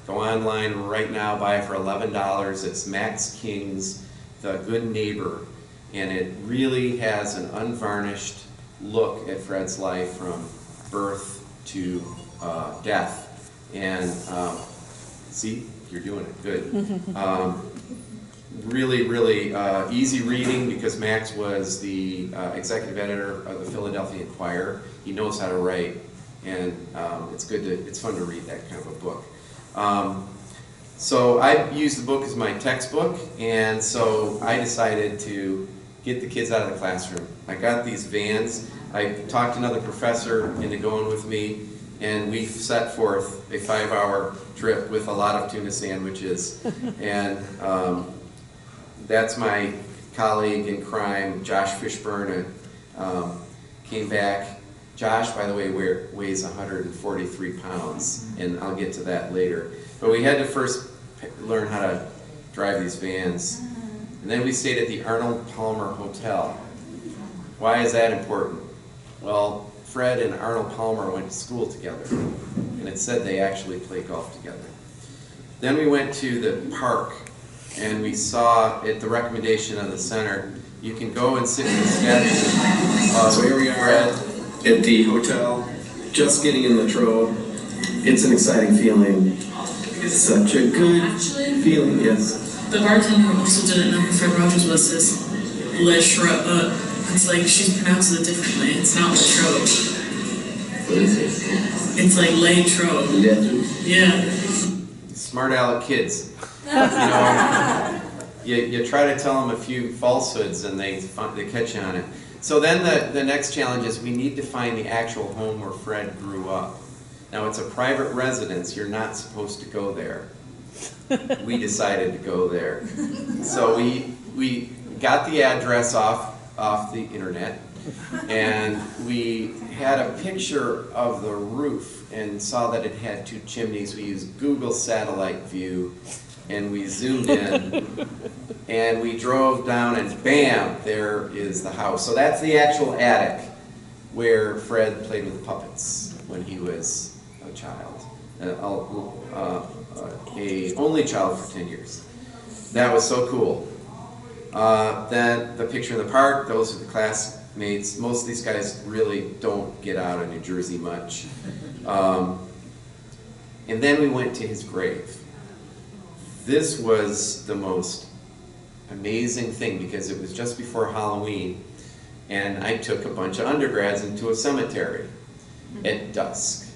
Go online right now, buy it for $11. It's Max King's The Good Neighbor, and it really has an unvarnished look at Fred's life from birth to death. And see, you're doing it good. Really, really easy reading because Max was the executive editor of the Philadelphia Inquirer. He knows how to write, and it's fun to read that kind of a book. So I used the book as my textbook, and so I decided to get the kids out of the classroom. I got these vans. I talked another professor into going with me, and we set forth a 5-hour trip with a lot of tuna sandwiches. And that's my colleague in crime, Josh Fishburne, came back. Josh, by the way, weighs 143 pounds, and I'll get to that later. But we had to first learn how to drive these vans. And then we stayed at the Arnold Palmer Hotel. Why is that important? Well, Fred and Arnold Palmer went to school together, and it said they actually played golf together. Then we went to the park, and we saw, at the recommendation of the center, you can go and sit in the statue. So here we are at the hotel, just getting in Latrobe. It's an exciting feeling. It's such a good feeling, yes. The bartender also didn't know who Fred Rogers was, says Latrobe. It's like she's pronounced it differently. It's not Latrobe. What is it? It's like Latrobe. Yeah. Smart aleck kids. You know, you try to tell them a few falsehoods and they catch on it. So then the next challenge is we need to find the actual home where Fred grew up. Now it's a private residence, you're not supposed to go there. We decided to go there. So we got the address off the internet, and we had a picture of the roof and saw that it had 2 chimneys. We used Google satellite view, and we zoomed in, and we drove down, and bam, there is the house. So that's the actual attic where Fred played with puppets when he was a child, a only child for 10 years. That was so cool. Then the picture in the park, those are the classmates. Most of these guys really don't get out of New Jersey much. And then we went to his grave. This was the most amazing thing because it was just before Halloween, and I took a bunch of undergrads into a cemetery at dusk.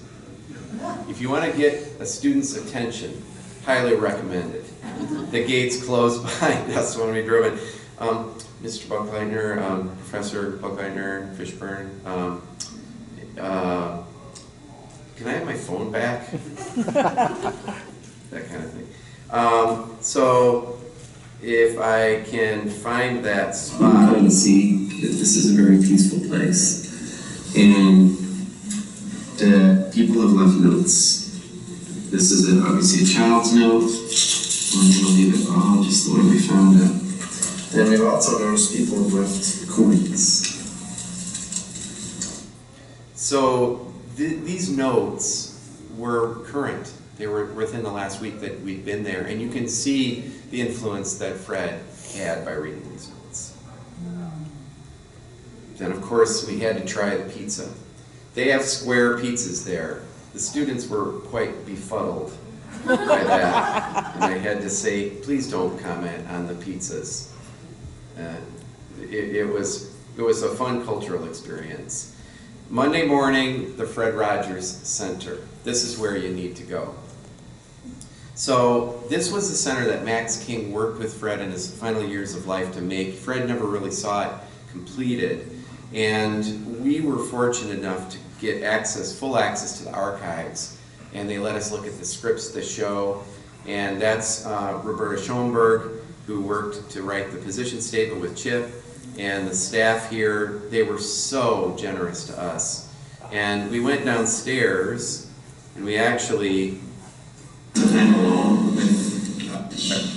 If you want to get a student's attention, highly recommend it. The gates closed behind us when we drove in. Mr. Buckleitner, Professor Buckleitner, Fishburne, can I have my phone back? That kind of thing. So if I can find that spot. You can see that this is a very peaceful place, and the people have left notes. This is obviously a child's note. I'm going to leave it all just the way we found it. And we've also noticed people have left coins. So these notes were current. They were within the last week that we'd been there, and you can see the influence that Fred had by reading these notes. Then, of course, we had to try the pizza. They have square pizzas there. The students were quite befuddled by that, and I had to say, please don't comment on the pizzas. It was a fun cultural experience. Monday morning, the Fred Rogers Center. This is where you need to go. So this was the center that Max King worked with Fred in his final years of life to make. Fred never really saw it completed, and we were fortunate enough to get full access to the archives, and they let us look at the scripts of the show, and that's Roberta Schoenberg, who worked to write the position statement with Chip, and the staff here. They were so generous to us. And we went downstairs, and we actually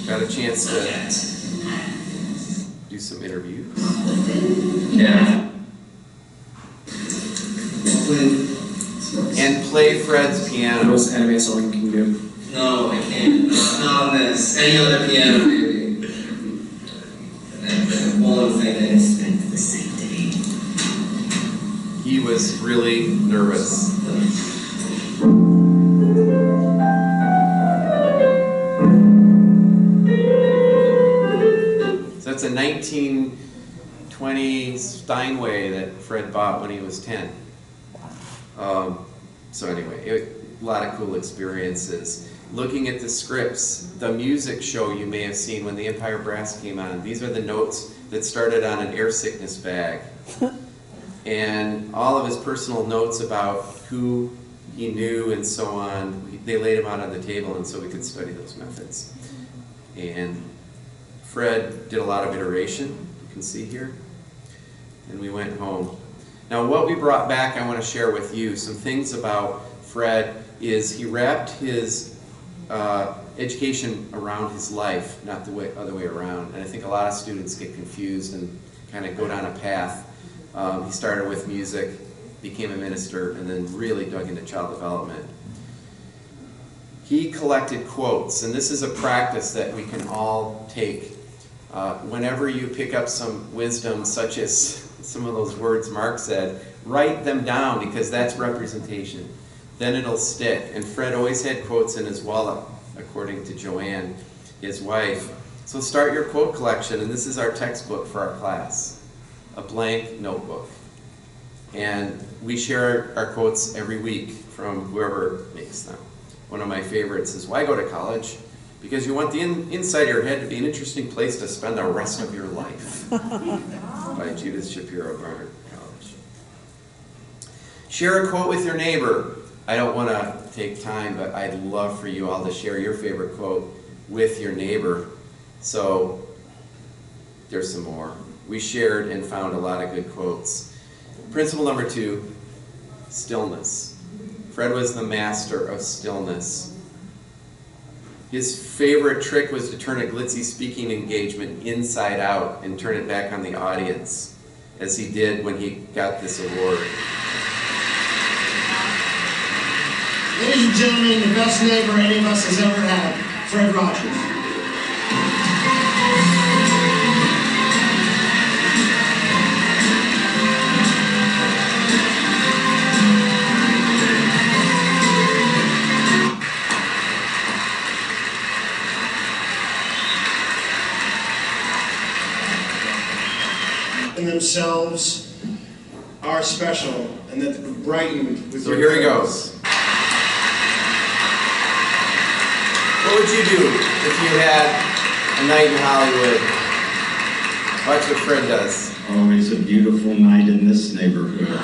got a chance to do some interviews. Yeah. And play Fred's piano. Most anime song can do. No, I can't. Not on this. Any other piano, maybe. One other thing that is the same day. He was really nervous. So that's a 1920 Steinway that Fred bought when he was 10. So anyway, a lot of cool experiences. Looking at the scripts, the music show you may have seen when the Empire Brass came on. These are the notes that started on an air sickness bag. And all of his personal notes about who he knew and so on, they laid them out on the table, and so we could study those methods. And Fred did a lot of iteration, you can see here. And we went home. Now what we brought back, I want to share with you some things about Fred is he wrapped his education around his life, not the other way around. And I think a lot of students get confused and kind of go down a path. He started with music, became a minister, and then really dug into child development. He collected quotes, and this is a practice that we can all take. Whenever you pick up some wisdom, such as some of those words Mark said, write them down, because that's representation. Then it'll stick. And Fred always had quotes in his wallet, according to Joanne, his wife. So start your quote collection, and this is our textbook for our class, a blank notebook. And we share our quotes every week from whoever makes them. One of my favorites is, why go to college? Because you want the inside of your head to be an interesting place to spend the rest of your life. By Judith Shapiro, Barnard College. Share a quote with your neighbor. I don't want to take time, but I'd love for you all to share your favorite quote with your neighbor. So there's some more. We shared and found a lot of good quotes. Principle number 2, stillness. Fred was the master of stillness. His favorite trick was to turn a glitzy speaking engagement inside out and turn it back on the audience, as he did when he got this award. Ladies and gentlemen, the best neighbor any of us has ever had, Fred Rogers. Themselves are special, and that brightened with. So here he goes. What would you do if you had a night in Hollywood? Watch what Fred does. Always a beautiful night in this neighborhood.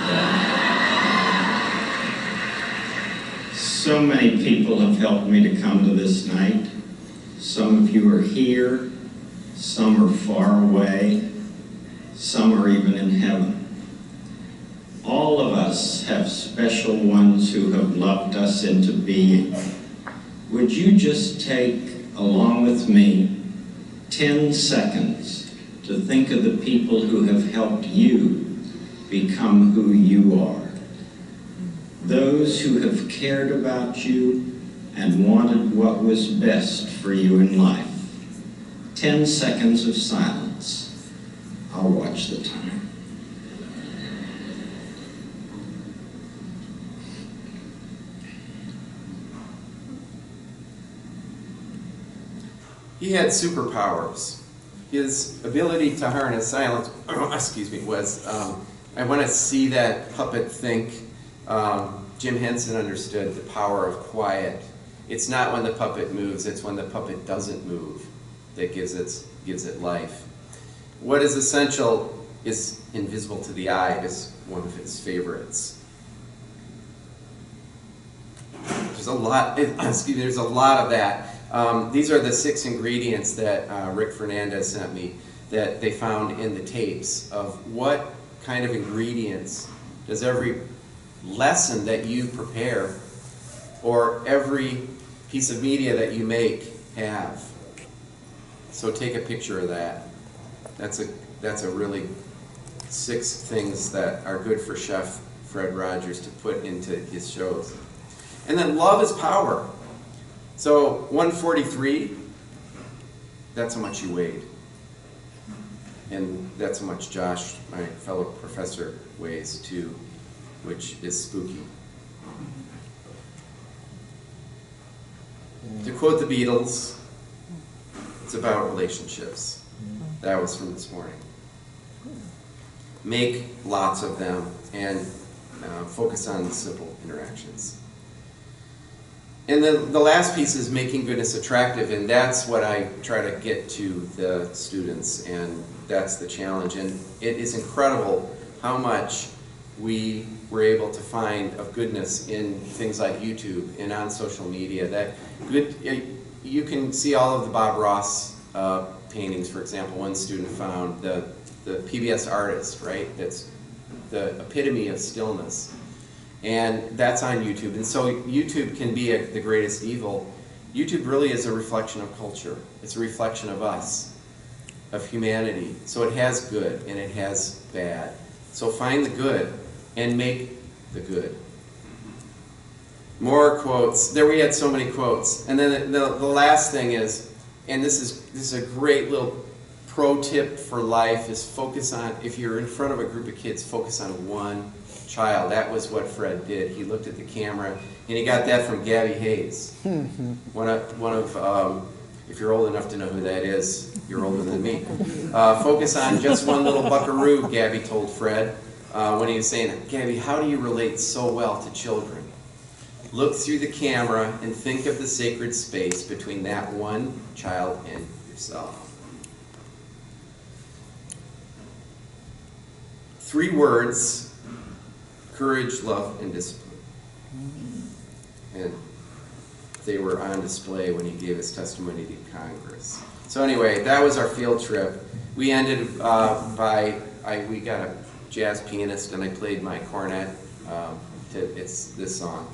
So many people have helped me to come to this night. Some of you are here, some are far away. Some are even in heaven. All of us have special ones who have loved us into being. Would you just take, along with me, 10 seconds to think of the people who have helped you become who you are? Those who have cared about you and wanted what was best for you in life. 10 seconds of silence. I'll watch the time. He had superpowers. His ability to harness silence, was, I want to see that puppet think. Jim Henson understood the power of quiet. It's not when the puppet moves, it's when the puppet doesn't move that gives it life. What is essential is invisible to the eye is one of his favorites. There's a lot, there's a lot of that. These are the 6 ingredients that Rick Fernandez sent me that they found in the tapes of what kind of ingredients does every lesson that you prepare or every piece of media that you make have. So take a picture of that. That's a really 6 things that are good for Chef Fred Rogers to put into his shows. And then love is power. So 143, that's how much you weighed. And that's how much Josh, my fellow professor, weighs too, which is spooky. To quote the Beatles, it's about relationships. That was from this morning. Make lots of them and focus on simple interactions. And then the last piece is making goodness attractive, and that's what I try to get to the students, and that's the challenge. And it is incredible how much we were able to find of goodness in things like YouTube and on social media. That good, you can see all of the Bob Ross paintings. For example, one student found the PBS artist, right? That's the epitome of stillness. And that's on YouTube. And so YouTube can be the greatest evil. YouTube really is a reflection of culture. It's a reflection of us, of humanity. So it has good and it has bad. So find the good and make the good. More quotes. There we had so many quotes. And then the last thing is, and this is a great little pro tip for life, is focus on, if you're in front of a group of kids, focus on one child. That was what Fred did. He looked at the camera, and he got that from Gabby Hayes. One of if you're old enough to know who that is, you're older than me. Focus on just one little buckaroo, Gabby told Fred, when he was saying, Gabby, how do you relate so well to children? Look through the camera and think of the sacred space between that one child and yourself. 3 words: courage, love, and discipline. And they were on display when he gave his testimony to Congress. So anyway, that was our field trip. We ended we got a jazz pianist and I played my cornet. It's this song.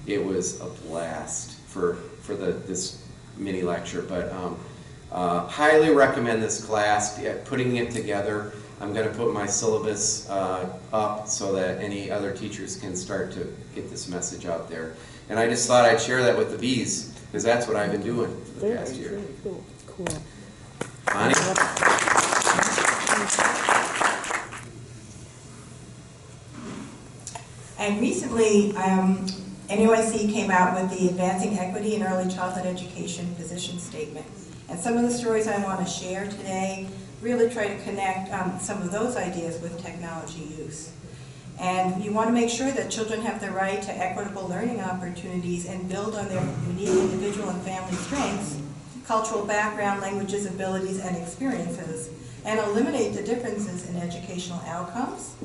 It was a blast for this mini lecture, but highly recommend this class. Putting it together, I'm going to put my syllabus up so that any other teachers can start to get this message out there. And I just thought I'd share that with the bees, because that's what I've been doing for the past year. Cool. Bonnie? And recently, NAEYC came out with the Advancing Equity in Early Childhood Education position statement. And some of the stories I want to share today really try to connect some of those ideas with technology use. And you want to make sure that children have the right to equitable learning opportunities and build on their unique individual and family strengths, cultural background, languages, abilities, and experiences, and eliminate the differences in educational outcomes.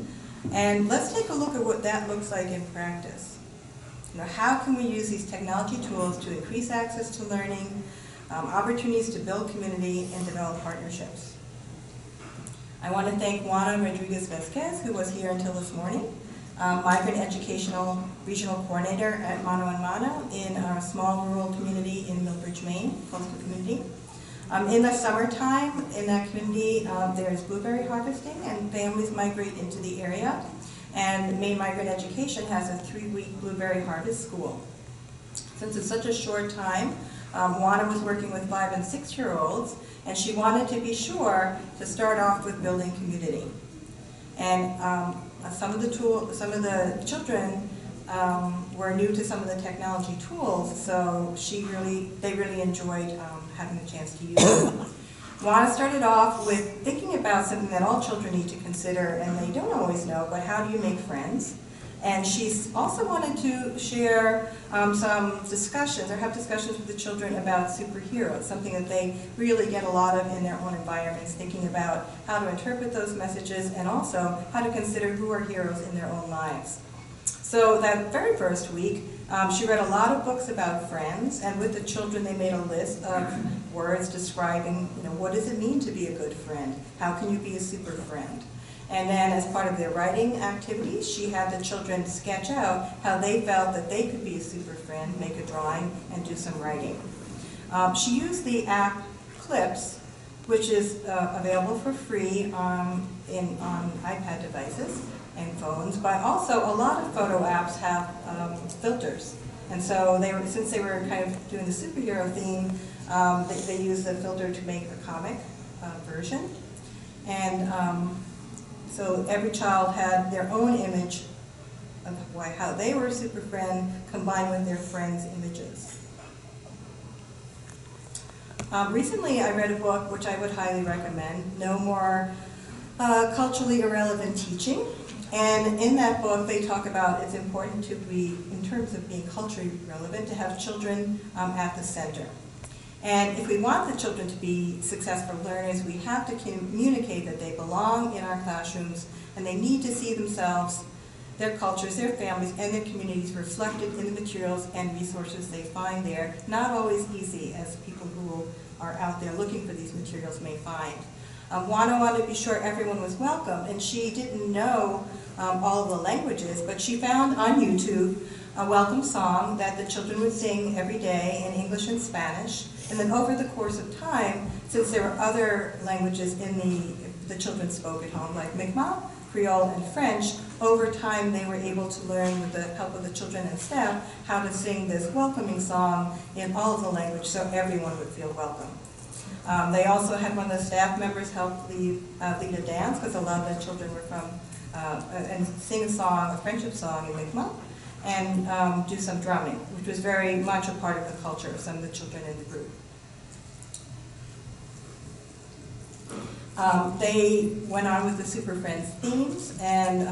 And let's take a look at what that looks like in practice. How can we use these technology tools to increase access to learning, opportunities to build community, and develop partnerships? I want to thank Juana Rodriguez-Vesquez, who was here until this morning, Migrant Educational Regional Coordinator at Mano a Mano in our small rural community in Millbridge, Maine, coastal community. In the summertime, in that community, there is blueberry harvesting, and families migrate into the area. And Maine Migrant Education has a 3-week blueberry harvest school. Since it's such a short time, Juana was working with 5- and 6-year-olds, and she wanted to be sure to start off with building community. And some of the children were new to some of the technology tools, so they really enjoyed having the chance to use them. Juana started off with thinking about something that all children need to consider, and they don't always know, but how do you make friends? And she's also wanted to share some discussions, or have discussions with the children about superheroes, something that they really get a lot of in their own environments, thinking about how to interpret those messages and also how to consider who are heroes in their own lives. So that very first week, she read a lot of books about friends, and with the children they made a list of words describing, what does it mean to be a good friend? How can you be a super friend? And then as part of their writing activities, she had the children sketch out how they felt that they could be a super friend, make a drawing, and do some writing. She used the app Clips, which is available for free on iPad devices and phones, but also a lot of photo apps have filters. And so since they were kind of doing the superhero theme, they used the filter to make a comic version. And so every child had their own image of how they were a super friend combined with their friends' images. Recently I read a book which I would highly recommend, No More Culturally Irrelevant Teaching. And in that book they talk about it's important to be, in terms of being culturally relevant, to have children at the center. And if we want the children to be successful learners, we have to communicate that they belong in our classrooms and they need to see themselves, their cultures, their families, and their communities reflected in the materials and resources they find there. Not always easy, as people who are out there looking for these materials may find. Juana wanted to be sure everyone was welcome, and she didn't know all of the languages, but she found on YouTube a welcome song that the children would sing every day in English and Spanish. And then over the course of time, since there were other languages in the children spoke at home, like Mi'kmaq, Creole, and French, over time they were able to learn, with the help of the children and staff, how to sing this welcoming song in all of the language so everyone would feel welcome. They also had one of the staff members help lead a dance, because a lot of the children were from, and sing a song, a friendship song in Mi'kmaq, and do some drumming, which was very much a part of the culture of some of the children in the group. They went on with the Super Friends themes and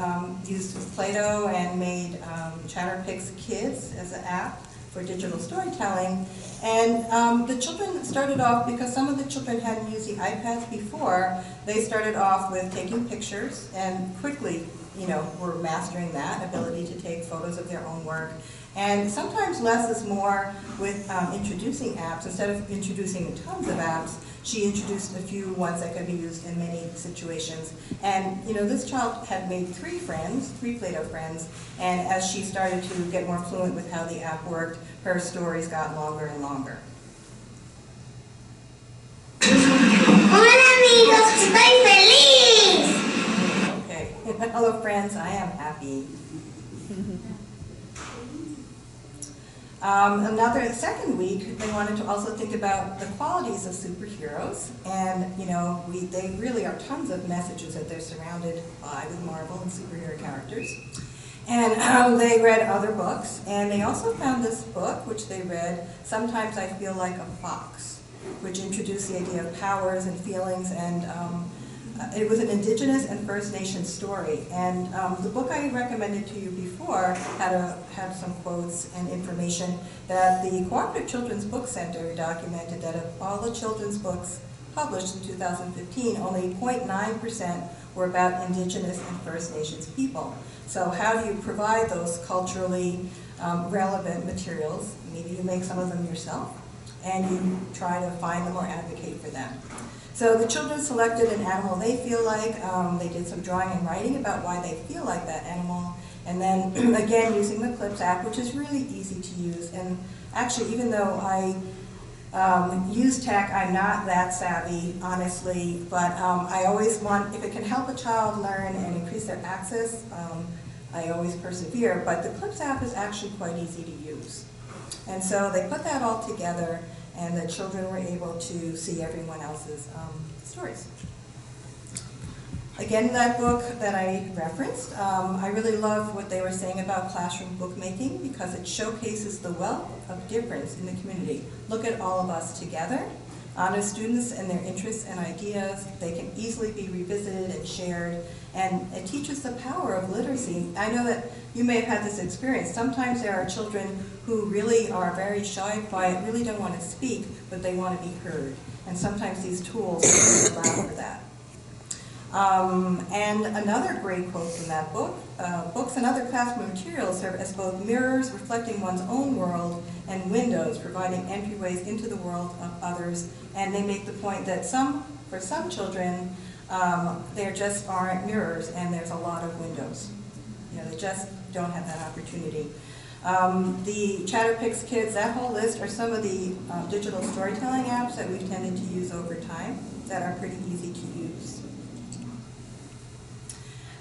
used Play-Doh and made Chatterpix Kids as an app for digital storytelling. And the children started off, because some of the children hadn't used the iPads before, they started off with taking pictures and quickly, were mastering that ability to take photos of their own work. And sometimes less is more with introducing apps. Instead of introducing tons of apps, she introduced a few ones that could be used in many situations. And this child had made 3 Play-Doh friends, and as she started to get more fluent with how the app worked, her stories got longer and longer. Hola amigos, estoy feliz! Okay, hello friends, I am happy. Another second week, they wanted to also think about the qualities of superheroes, and they really are tons of messages that they're surrounded by with Marvel and superhero characters. And they read other books, and they also found this book, which they read, Sometimes I Feel Like a Fox, which introduced the idea of powers and feelings, and it was an Indigenous and First Nation story. And the book I recommended to you before had some quotes and information that the Cooperative Children's Book Center documented that of all the children's books published in 2015, only 0.9% were about Indigenous and First Nations people. So how do you provide those culturally relevant materials? Maybe you make some of them yourself, and you try to find them or advocate for them. So the children selected an animal they feel like. They did some drawing and writing about why they feel like that animal. And then, again, using the Clips app, which is really easy to use. And actually, even though I use tech, I'm not that savvy, honestly. But I always want, if it can help a child learn and increase their access, I always persevere. But the Clips app is actually quite easy to use. And so they put that all together, and the children were able to see everyone else's stories. Again, that book that I referenced, I really love what they were saying about classroom bookmaking, because it showcases the wealth of difference in the community. Look at all of us together, honor students and their interests and ideas. They can easily be revisited and shared, and it teaches the power of literacy. I know that you may have had this experience. Sometimes there are children who really are very shy, quiet, really don't want to speak, but they want to be heard. And sometimes these tools allow for that. And another great quote from that book, books and other classroom materials serve as both mirrors reflecting one's own world and windows providing entryways into the world of others. And they make the point that for some children, there just aren't mirrors, and there's a lot of windows. They just don't have that opportunity. The Chatterpix Kids, that whole list are some of the digital storytelling apps that we've tended to use over time that are pretty easy to use.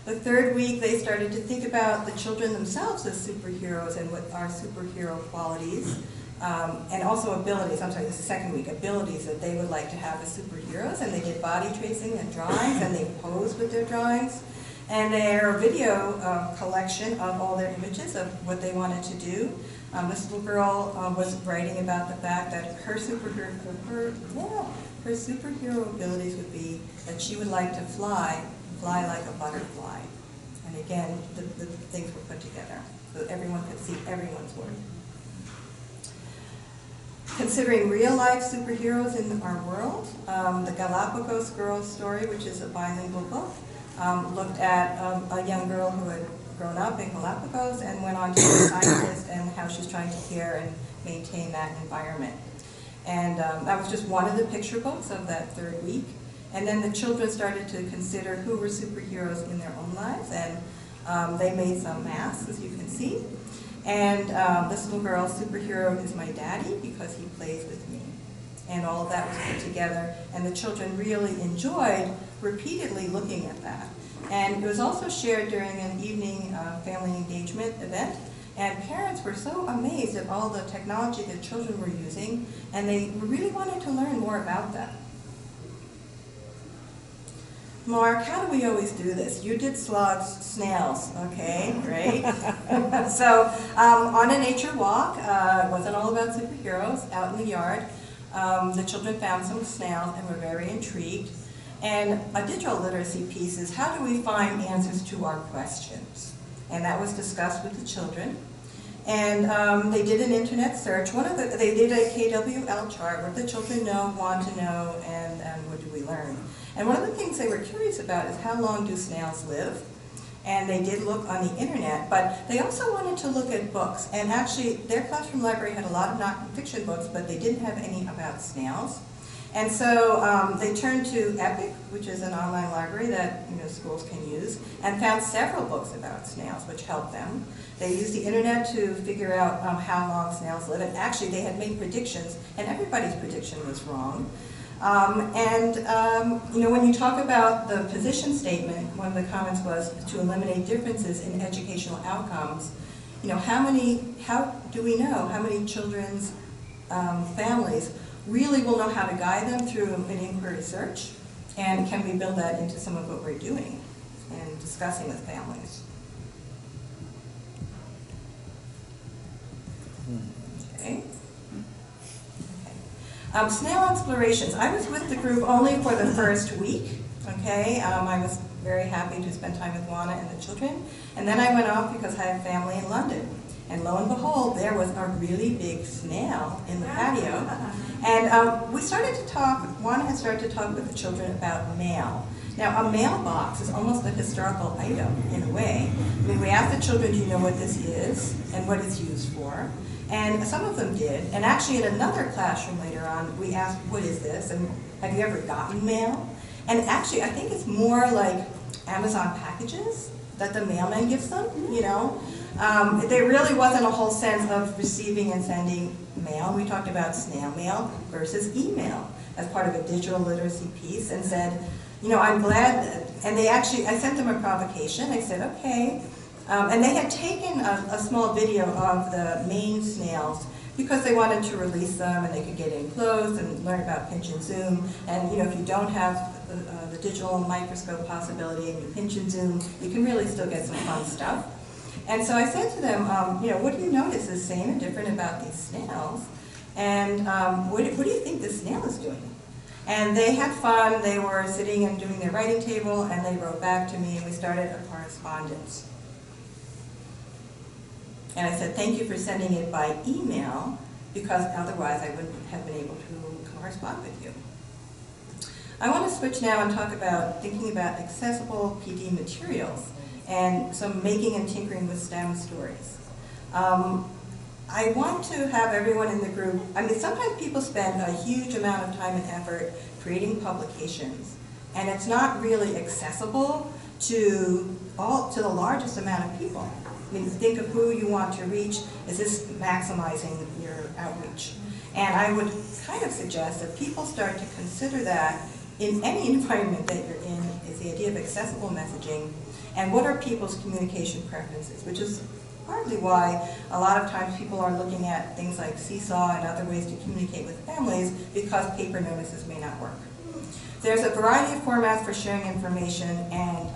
The third week, they started to think about the children themselves as superheroes and what are superhero qualities, and also abilities. I'm sorry, this is the second week, abilities that they would like to have as superheroes. And they did body tracing and drawings, and they posed with their drawings. And their video collection of all their images of what they wanted to do. This little girl was writing about the fact that her superhero abilities would be that she would like to fly like a butterfly. And again, the things were put together so that everyone could see everyone's work. Considering real-life superheroes in our world, the Galapagos Girls story, which is a bilingual book, looked at a young girl who had grown up in Galapagos and went on to be a scientist, and how she's trying to care and maintain that environment. And that was just one of the picture books of that third week. And then the children started to consider who were superheroes in their own lives, and they made some masks, as you can see. And this little girl's superhero is my daddy because he plays with me. And all of that was put together, and the children really enjoyed repeatedly looking at that. And it was also shared during an evening family engagement event. And parents were so amazed at all the technology that children were using, and they really wanted to learn more about that. Mark, how do we always do this? You did slugs, snails, okay, great. So on a nature walk, it wasn't all about superheroes, out in the yard, the children found some snails and were very intrigued. And a digital literacy piece is how do we find answers to our questions? And that was discussed with the children. And they did an internet search. They did a KWL chart, what the children know, want to know, and what do we learn. And one of the things they were curious about is how long do snails live? And they did look on the internet, but they also wanted to look at books. And actually, their classroom library had a lot of nonfiction books, but they didn't have any about snails. And so they turned to EPIC, which is an online library that schools can use, and found several books about snails, which helped them. They used the internet to figure out how long snails live, and actually they had made predictions, and everybody's prediction was wrong. When you talk about the position statement, one of the comments was to eliminate differences in educational outcomes. How do we know how many children's families really will know how to guide them through an inquiry search, and can we build that into some of what we're doing and discussing with families? Okay. Snail explorations. I was with the group only for the first week. Okay, I was very happy to spend time with Juana and the children, and then I went off because I have family in London. And lo and behold, there was a really big snail in the patio. And we started to talk, Juana had started to talk with the children about mail. Now, a mailbox is almost a historical item in a way. I mean, we asked the children, do you know what this is and what it's used for? And some of them did. And actually, in another classroom later on, we asked, what is this? And have you ever gotten mail? And actually, I think it's more like Amazon packages that the mailman gives them, There really wasn't a whole sense of receiving and sending mail. We talked about snail mail versus email as part of a digital literacy piece, and said, I'm glad, and I sent them a provocation. I said, okay. And they had taken a small video of the Maine snails because they wanted to release them and they could get in close and learn about pinch and zoom. And if you don't have the digital microscope possibility and you pinch and zoom, you can really still get some fun stuff. And so I said to them, what do you notice is same and different about these snails? And what do you think this snail is doing? And they had fun. They were sitting and doing their writing table, and they wrote back to me, and we started a correspondence. And I said, thank you for sending it by email, because otherwise I wouldn't have been able to correspond with you. I want to switch now and talk about thinking about accessible PD materials and some making and tinkering with STEM stories. I want to have everyone in the group, sometimes people spend a huge amount of time and effort creating publications, and it's not really accessible to the largest amount of people. Think of who you want to reach. Is this maximizing your outreach? And I would kind of suggest that people start to consider that in any environment that you're in, is the idea of accessible messaging, and what are people's communication preferences, which is partly why a lot of times people are looking at things like Seesaw and other ways to communicate with families, because paper notices may not work. There's a variety of formats for sharing information, and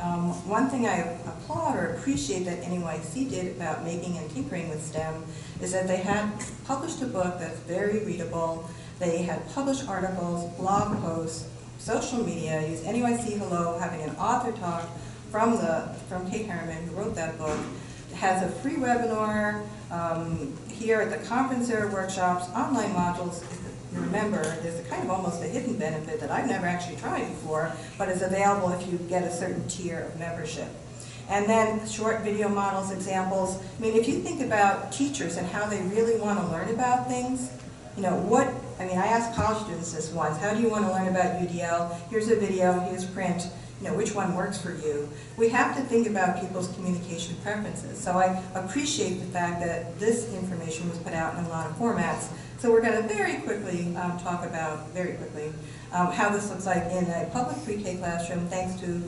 one thing I applaud or appreciate that NAEYC did about making and tinkering with STEM is that they had published a book that's very readable. They had published articles, blog posts, social media, used NAEYC Hello, having an author talk from Kate Harriman, who wrote that book. It has a free webinar here at the conference. There are workshops, online modules. Remember, there's a kind of almost a hidden benefit that I've never actually tried before, but is available if you get a certain tier of membership. And then short video models, examples. If you think about teachers and how they really want to learn about things, I asked college students this once, how do you want to learn about UDL? Here's a video, here's print, which one works for you? We have to think about people's communication preferences. So I appreciate the fact that this information was put out in a lot of formats. So we're going to very quickly talk about, how this looks like in a public pre-K classroom, thanks to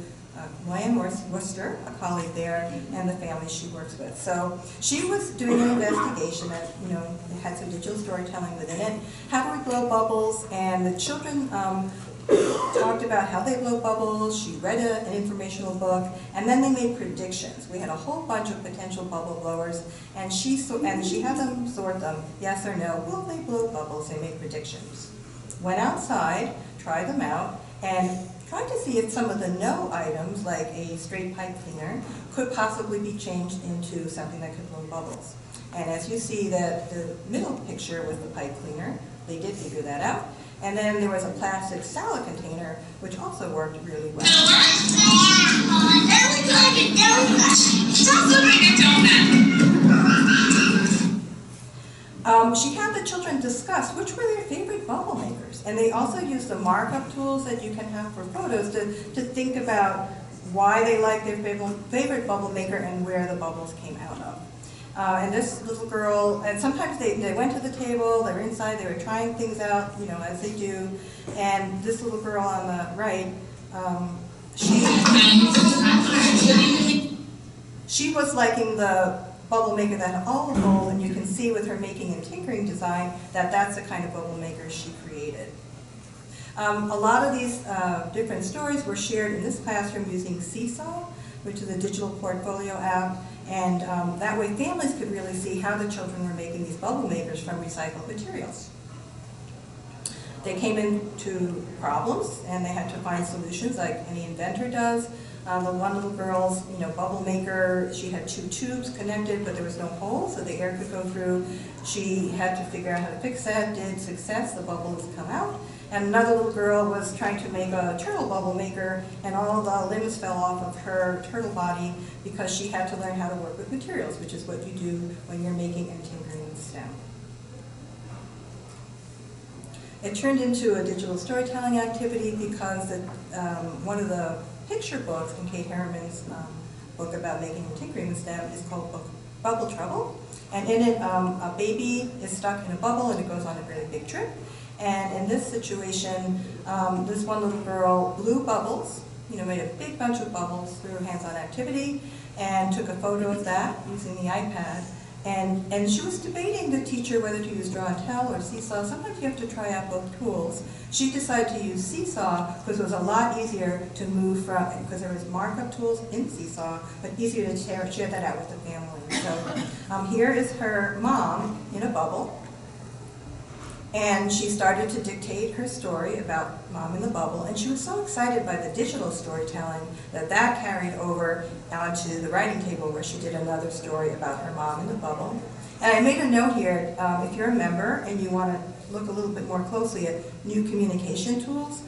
Gwen Worcester, a colleague there, and the family she works with. So she was doing an investigation that, it had some digital storytelling within it. How do we blow bubbles? And the children talked about how they blow bubbles. She read an informational book, and then they made predictions. We had a whole bunch of potential bubble blowers, and she had them sort them, yes or no. Will they blow bubbles? They made predictions. Went outside, tried them out, and tried to see if some of the no items, like a straight pipe cleaner, could possibly be changed into something that could blow bubbles. And as you see, the middle picture was the pipe cleaner. They did figure that out. And then there was a plastic salad container, which also worked really well. She had the children discuss which were their favorite bubble makers. And they also used the markup tools that you can have for photos to think about why they liked their favorite bubble maker and where the bubbles came out of. And this little girl, and sometimes they went to the table, they were inside, they were trying things out, as they do. And this little girl on the right, she was liking the bubble maker that had all the holes, and you can see with her making and tinkering design that that's the kind of bubble maker she created. A lot of these different stories were shared in this classroom using Seesaw, which is a digital portfolio app, and that way families could really see how the children were making these bubble makers from recycled materials. They came into problems, and they had to find solutions like any inventor does. The one little girl's, bubble maker, she had 2 tubes connected, but there was no hole, so the air could go through. She had to figure out how to fix that, did success, the bubbles come out. And another little girl was trying to make a turtle bubble maker, and all the limbs fell off of her turtle body because she had to learn how to work with materials, which is what you do when you're making and tinkering with STEM. It turned into a digital storytelling activity because one of the picture books in Kate Harriman's book about making and tinkering with STEM is called Bubble Trouble. And in it, a baby is stuck in a bubble and it goes on a really big trip. And in this situation, this one little girl blew bubbles, made a big bunch of bubbles through a hands-on activity and took a photo of that using the iPad. And she was debating the teacher whether to use Draw and Tell or Seesaw. Sometimes you have to try out both tools. She decided to use Seesaw because it was a lot easier to move from, because there was markup tools in Seesaw, but easier to share that out with the family. So here is her mom in a bubble. And she started to dictate her story about Mom in the Bubble, and she was so excited by the digital storytelling that carried over onto the writing table where she did another story about her mom in the bubble. And I made a note here, if you're a member and you want to look a little bit more closely at new communication tools,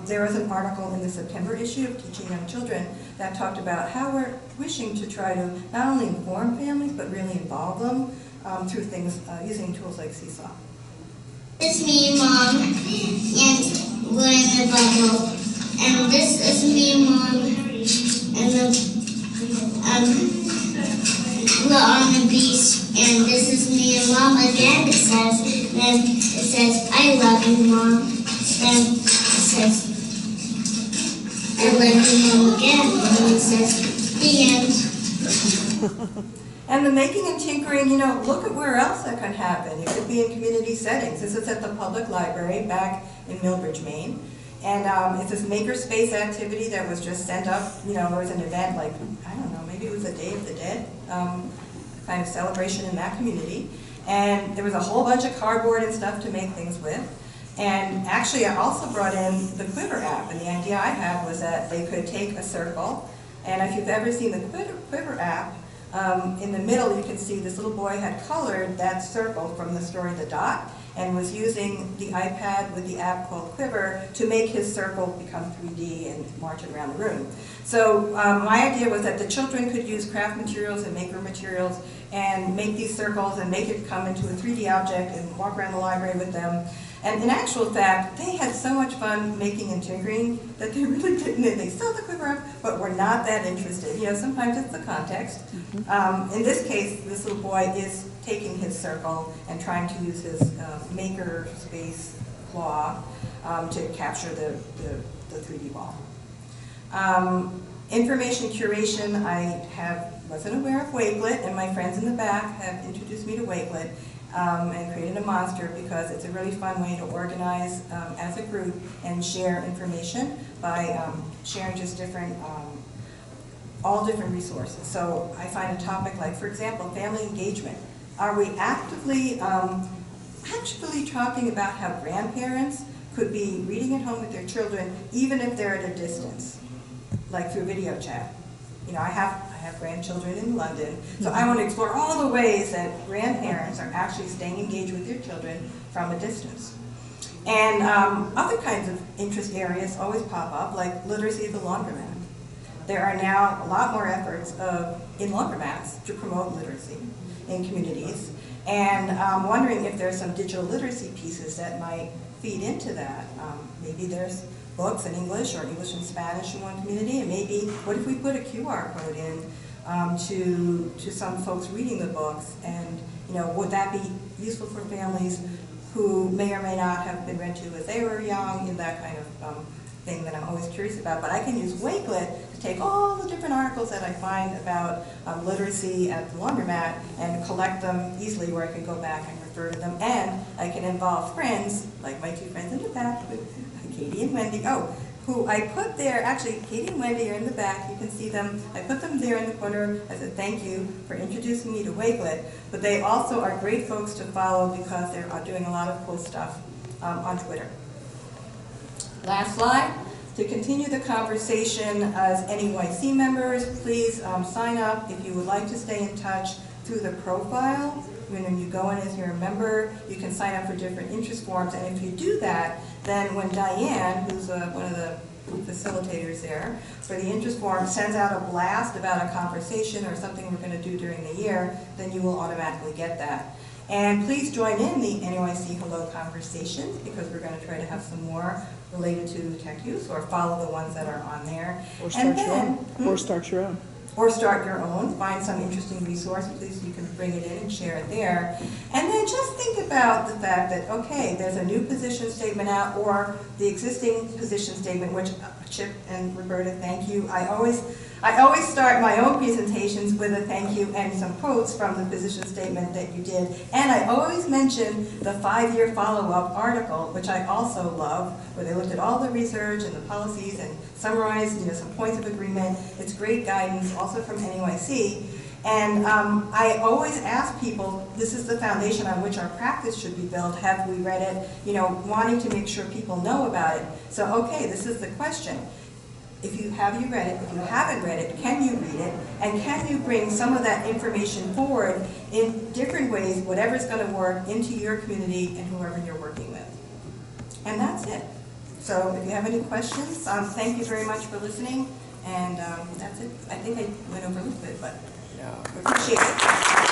there was an article in the September issue of Teaching Young Children that talked about how we're wishing to try to not only inform families, but really involve them through things using tools like Seesaw. This is me, Mom, and we're in the bubble. And this is me, Mom, and we're on the beach. And this is me and Mom again, it says. Then it says, I love you, Mom. Then it says, I love you, Mom again. And then it says, the end. And the making and tinkering, look at where else that can happen. It could be in community settings. This is at the public library back in Millbridge, Maine. And it's this makerspace activity that was just sent up. There was an event like, I don't know, maybe it was the Day of the Dead, kind of celebration in that community. And there was a whole bunch of cardboard and stuff to make things with. And actually, I also brought in the Quiver app. And the idea I had was that they could take a circle. And if you've ever seen the Quiver app, in the middle, you can see this little boy had colored that circle from the story The Dot and was using the iPad with the app called Quiver to make his circle become 3D and march it around the room. So my idea was that the children could use craft materials and maker materials and make these circles and make it come into a 3D object and walk around the library with them. And in actual fact, they had so much fun making and tinkering that they really didn't. They saw the Quiver app, but were not that interested. Sometimes it's the context. In this case, this little boy is taking his circle and trying to use his maker space claw to capture the 3D ball. Information curation, wasn't aware of Wakelet, and my friends in the back have introduced me to Wakelet and created a monster because it's a really fun way to organize as a group and share information by sharing just all different resources. So I find a topic like, for example, family engagement. Are we actively talking about how grandparents could be reading at home with their children even if they're at a distance, like through video chat? You know, I have grandchildren in London, so I want to explore all the ways that grandparents are actually staying engaged with their children from a distance. And other kinds of interest areas always pop up, like literacy of the laundromat. There are now a lot more efforts in laundromats to promote literacy in communities, and I'm wondering if there's some digital literacy pieces that might feed into that. Maybe there's books in English or English and Spanish in one community, and maybe what if we put a QR code in to some folks reading the books, and would that be useful for families who may or may not have been read to as they were young, in that kind of thing that I'm always curious about. But I can use Wakelet to take all the different articles that I find about literacy at the laundromat and collect them easily where I can go back and refer to them, and I can involve friends, like my two friends in the back, Katie and Wendy, who I put there. Actually, Katie and Wendy are in the back. You can see them. I put them there in the corner as a thank you for introducing me to Wakelet. But they also are great folks to follow because they're doing a lot of cool stuff on Twitter. Last slide. To continue the conversation as NAEYC members, please sign up if you would like to stay in touch through the profile. When you go in as you're a member, you can sign up for different interest forums, and if you do that, then when Diane, who's one of the facilitators there for the interest forum, sends out a blast about a conversation or something we're going to do during the year, then you will automatically get that. And please join in the NAEYC Hello conversations, because we're going to try to have some more related to tech use, or follow the ones that are on there. Or start your own. Or start your own. Or start your own. Find some interesting resource, please, you can bring it in and share it there. And then just think about the fact that, okay, there's a new position statement out, or the existing position statement, which Chip and Roberta, thank you. I always start my own presentations with a thank you and some quotes from the position statement that you did. And I always mention the 5-year follow-up article, which I also love, where they looked at all the research and the policies and summarized some points of agreement. It's great guidance, also from NAEYC. And I always ask people, this is the foundation on which our practice should be built. Have we read it? Wanting to make sure people know about it. So, okay, this is the question. Have you read it? If you haven't read it, can you read it? And can you bring some of that information forward in different ways, whatever's going to work, into your community and whoever you're working with? And that's it. So if you have any questions, thank you very much for listening. And that's it. I think I went over a little bit, but appreciate it.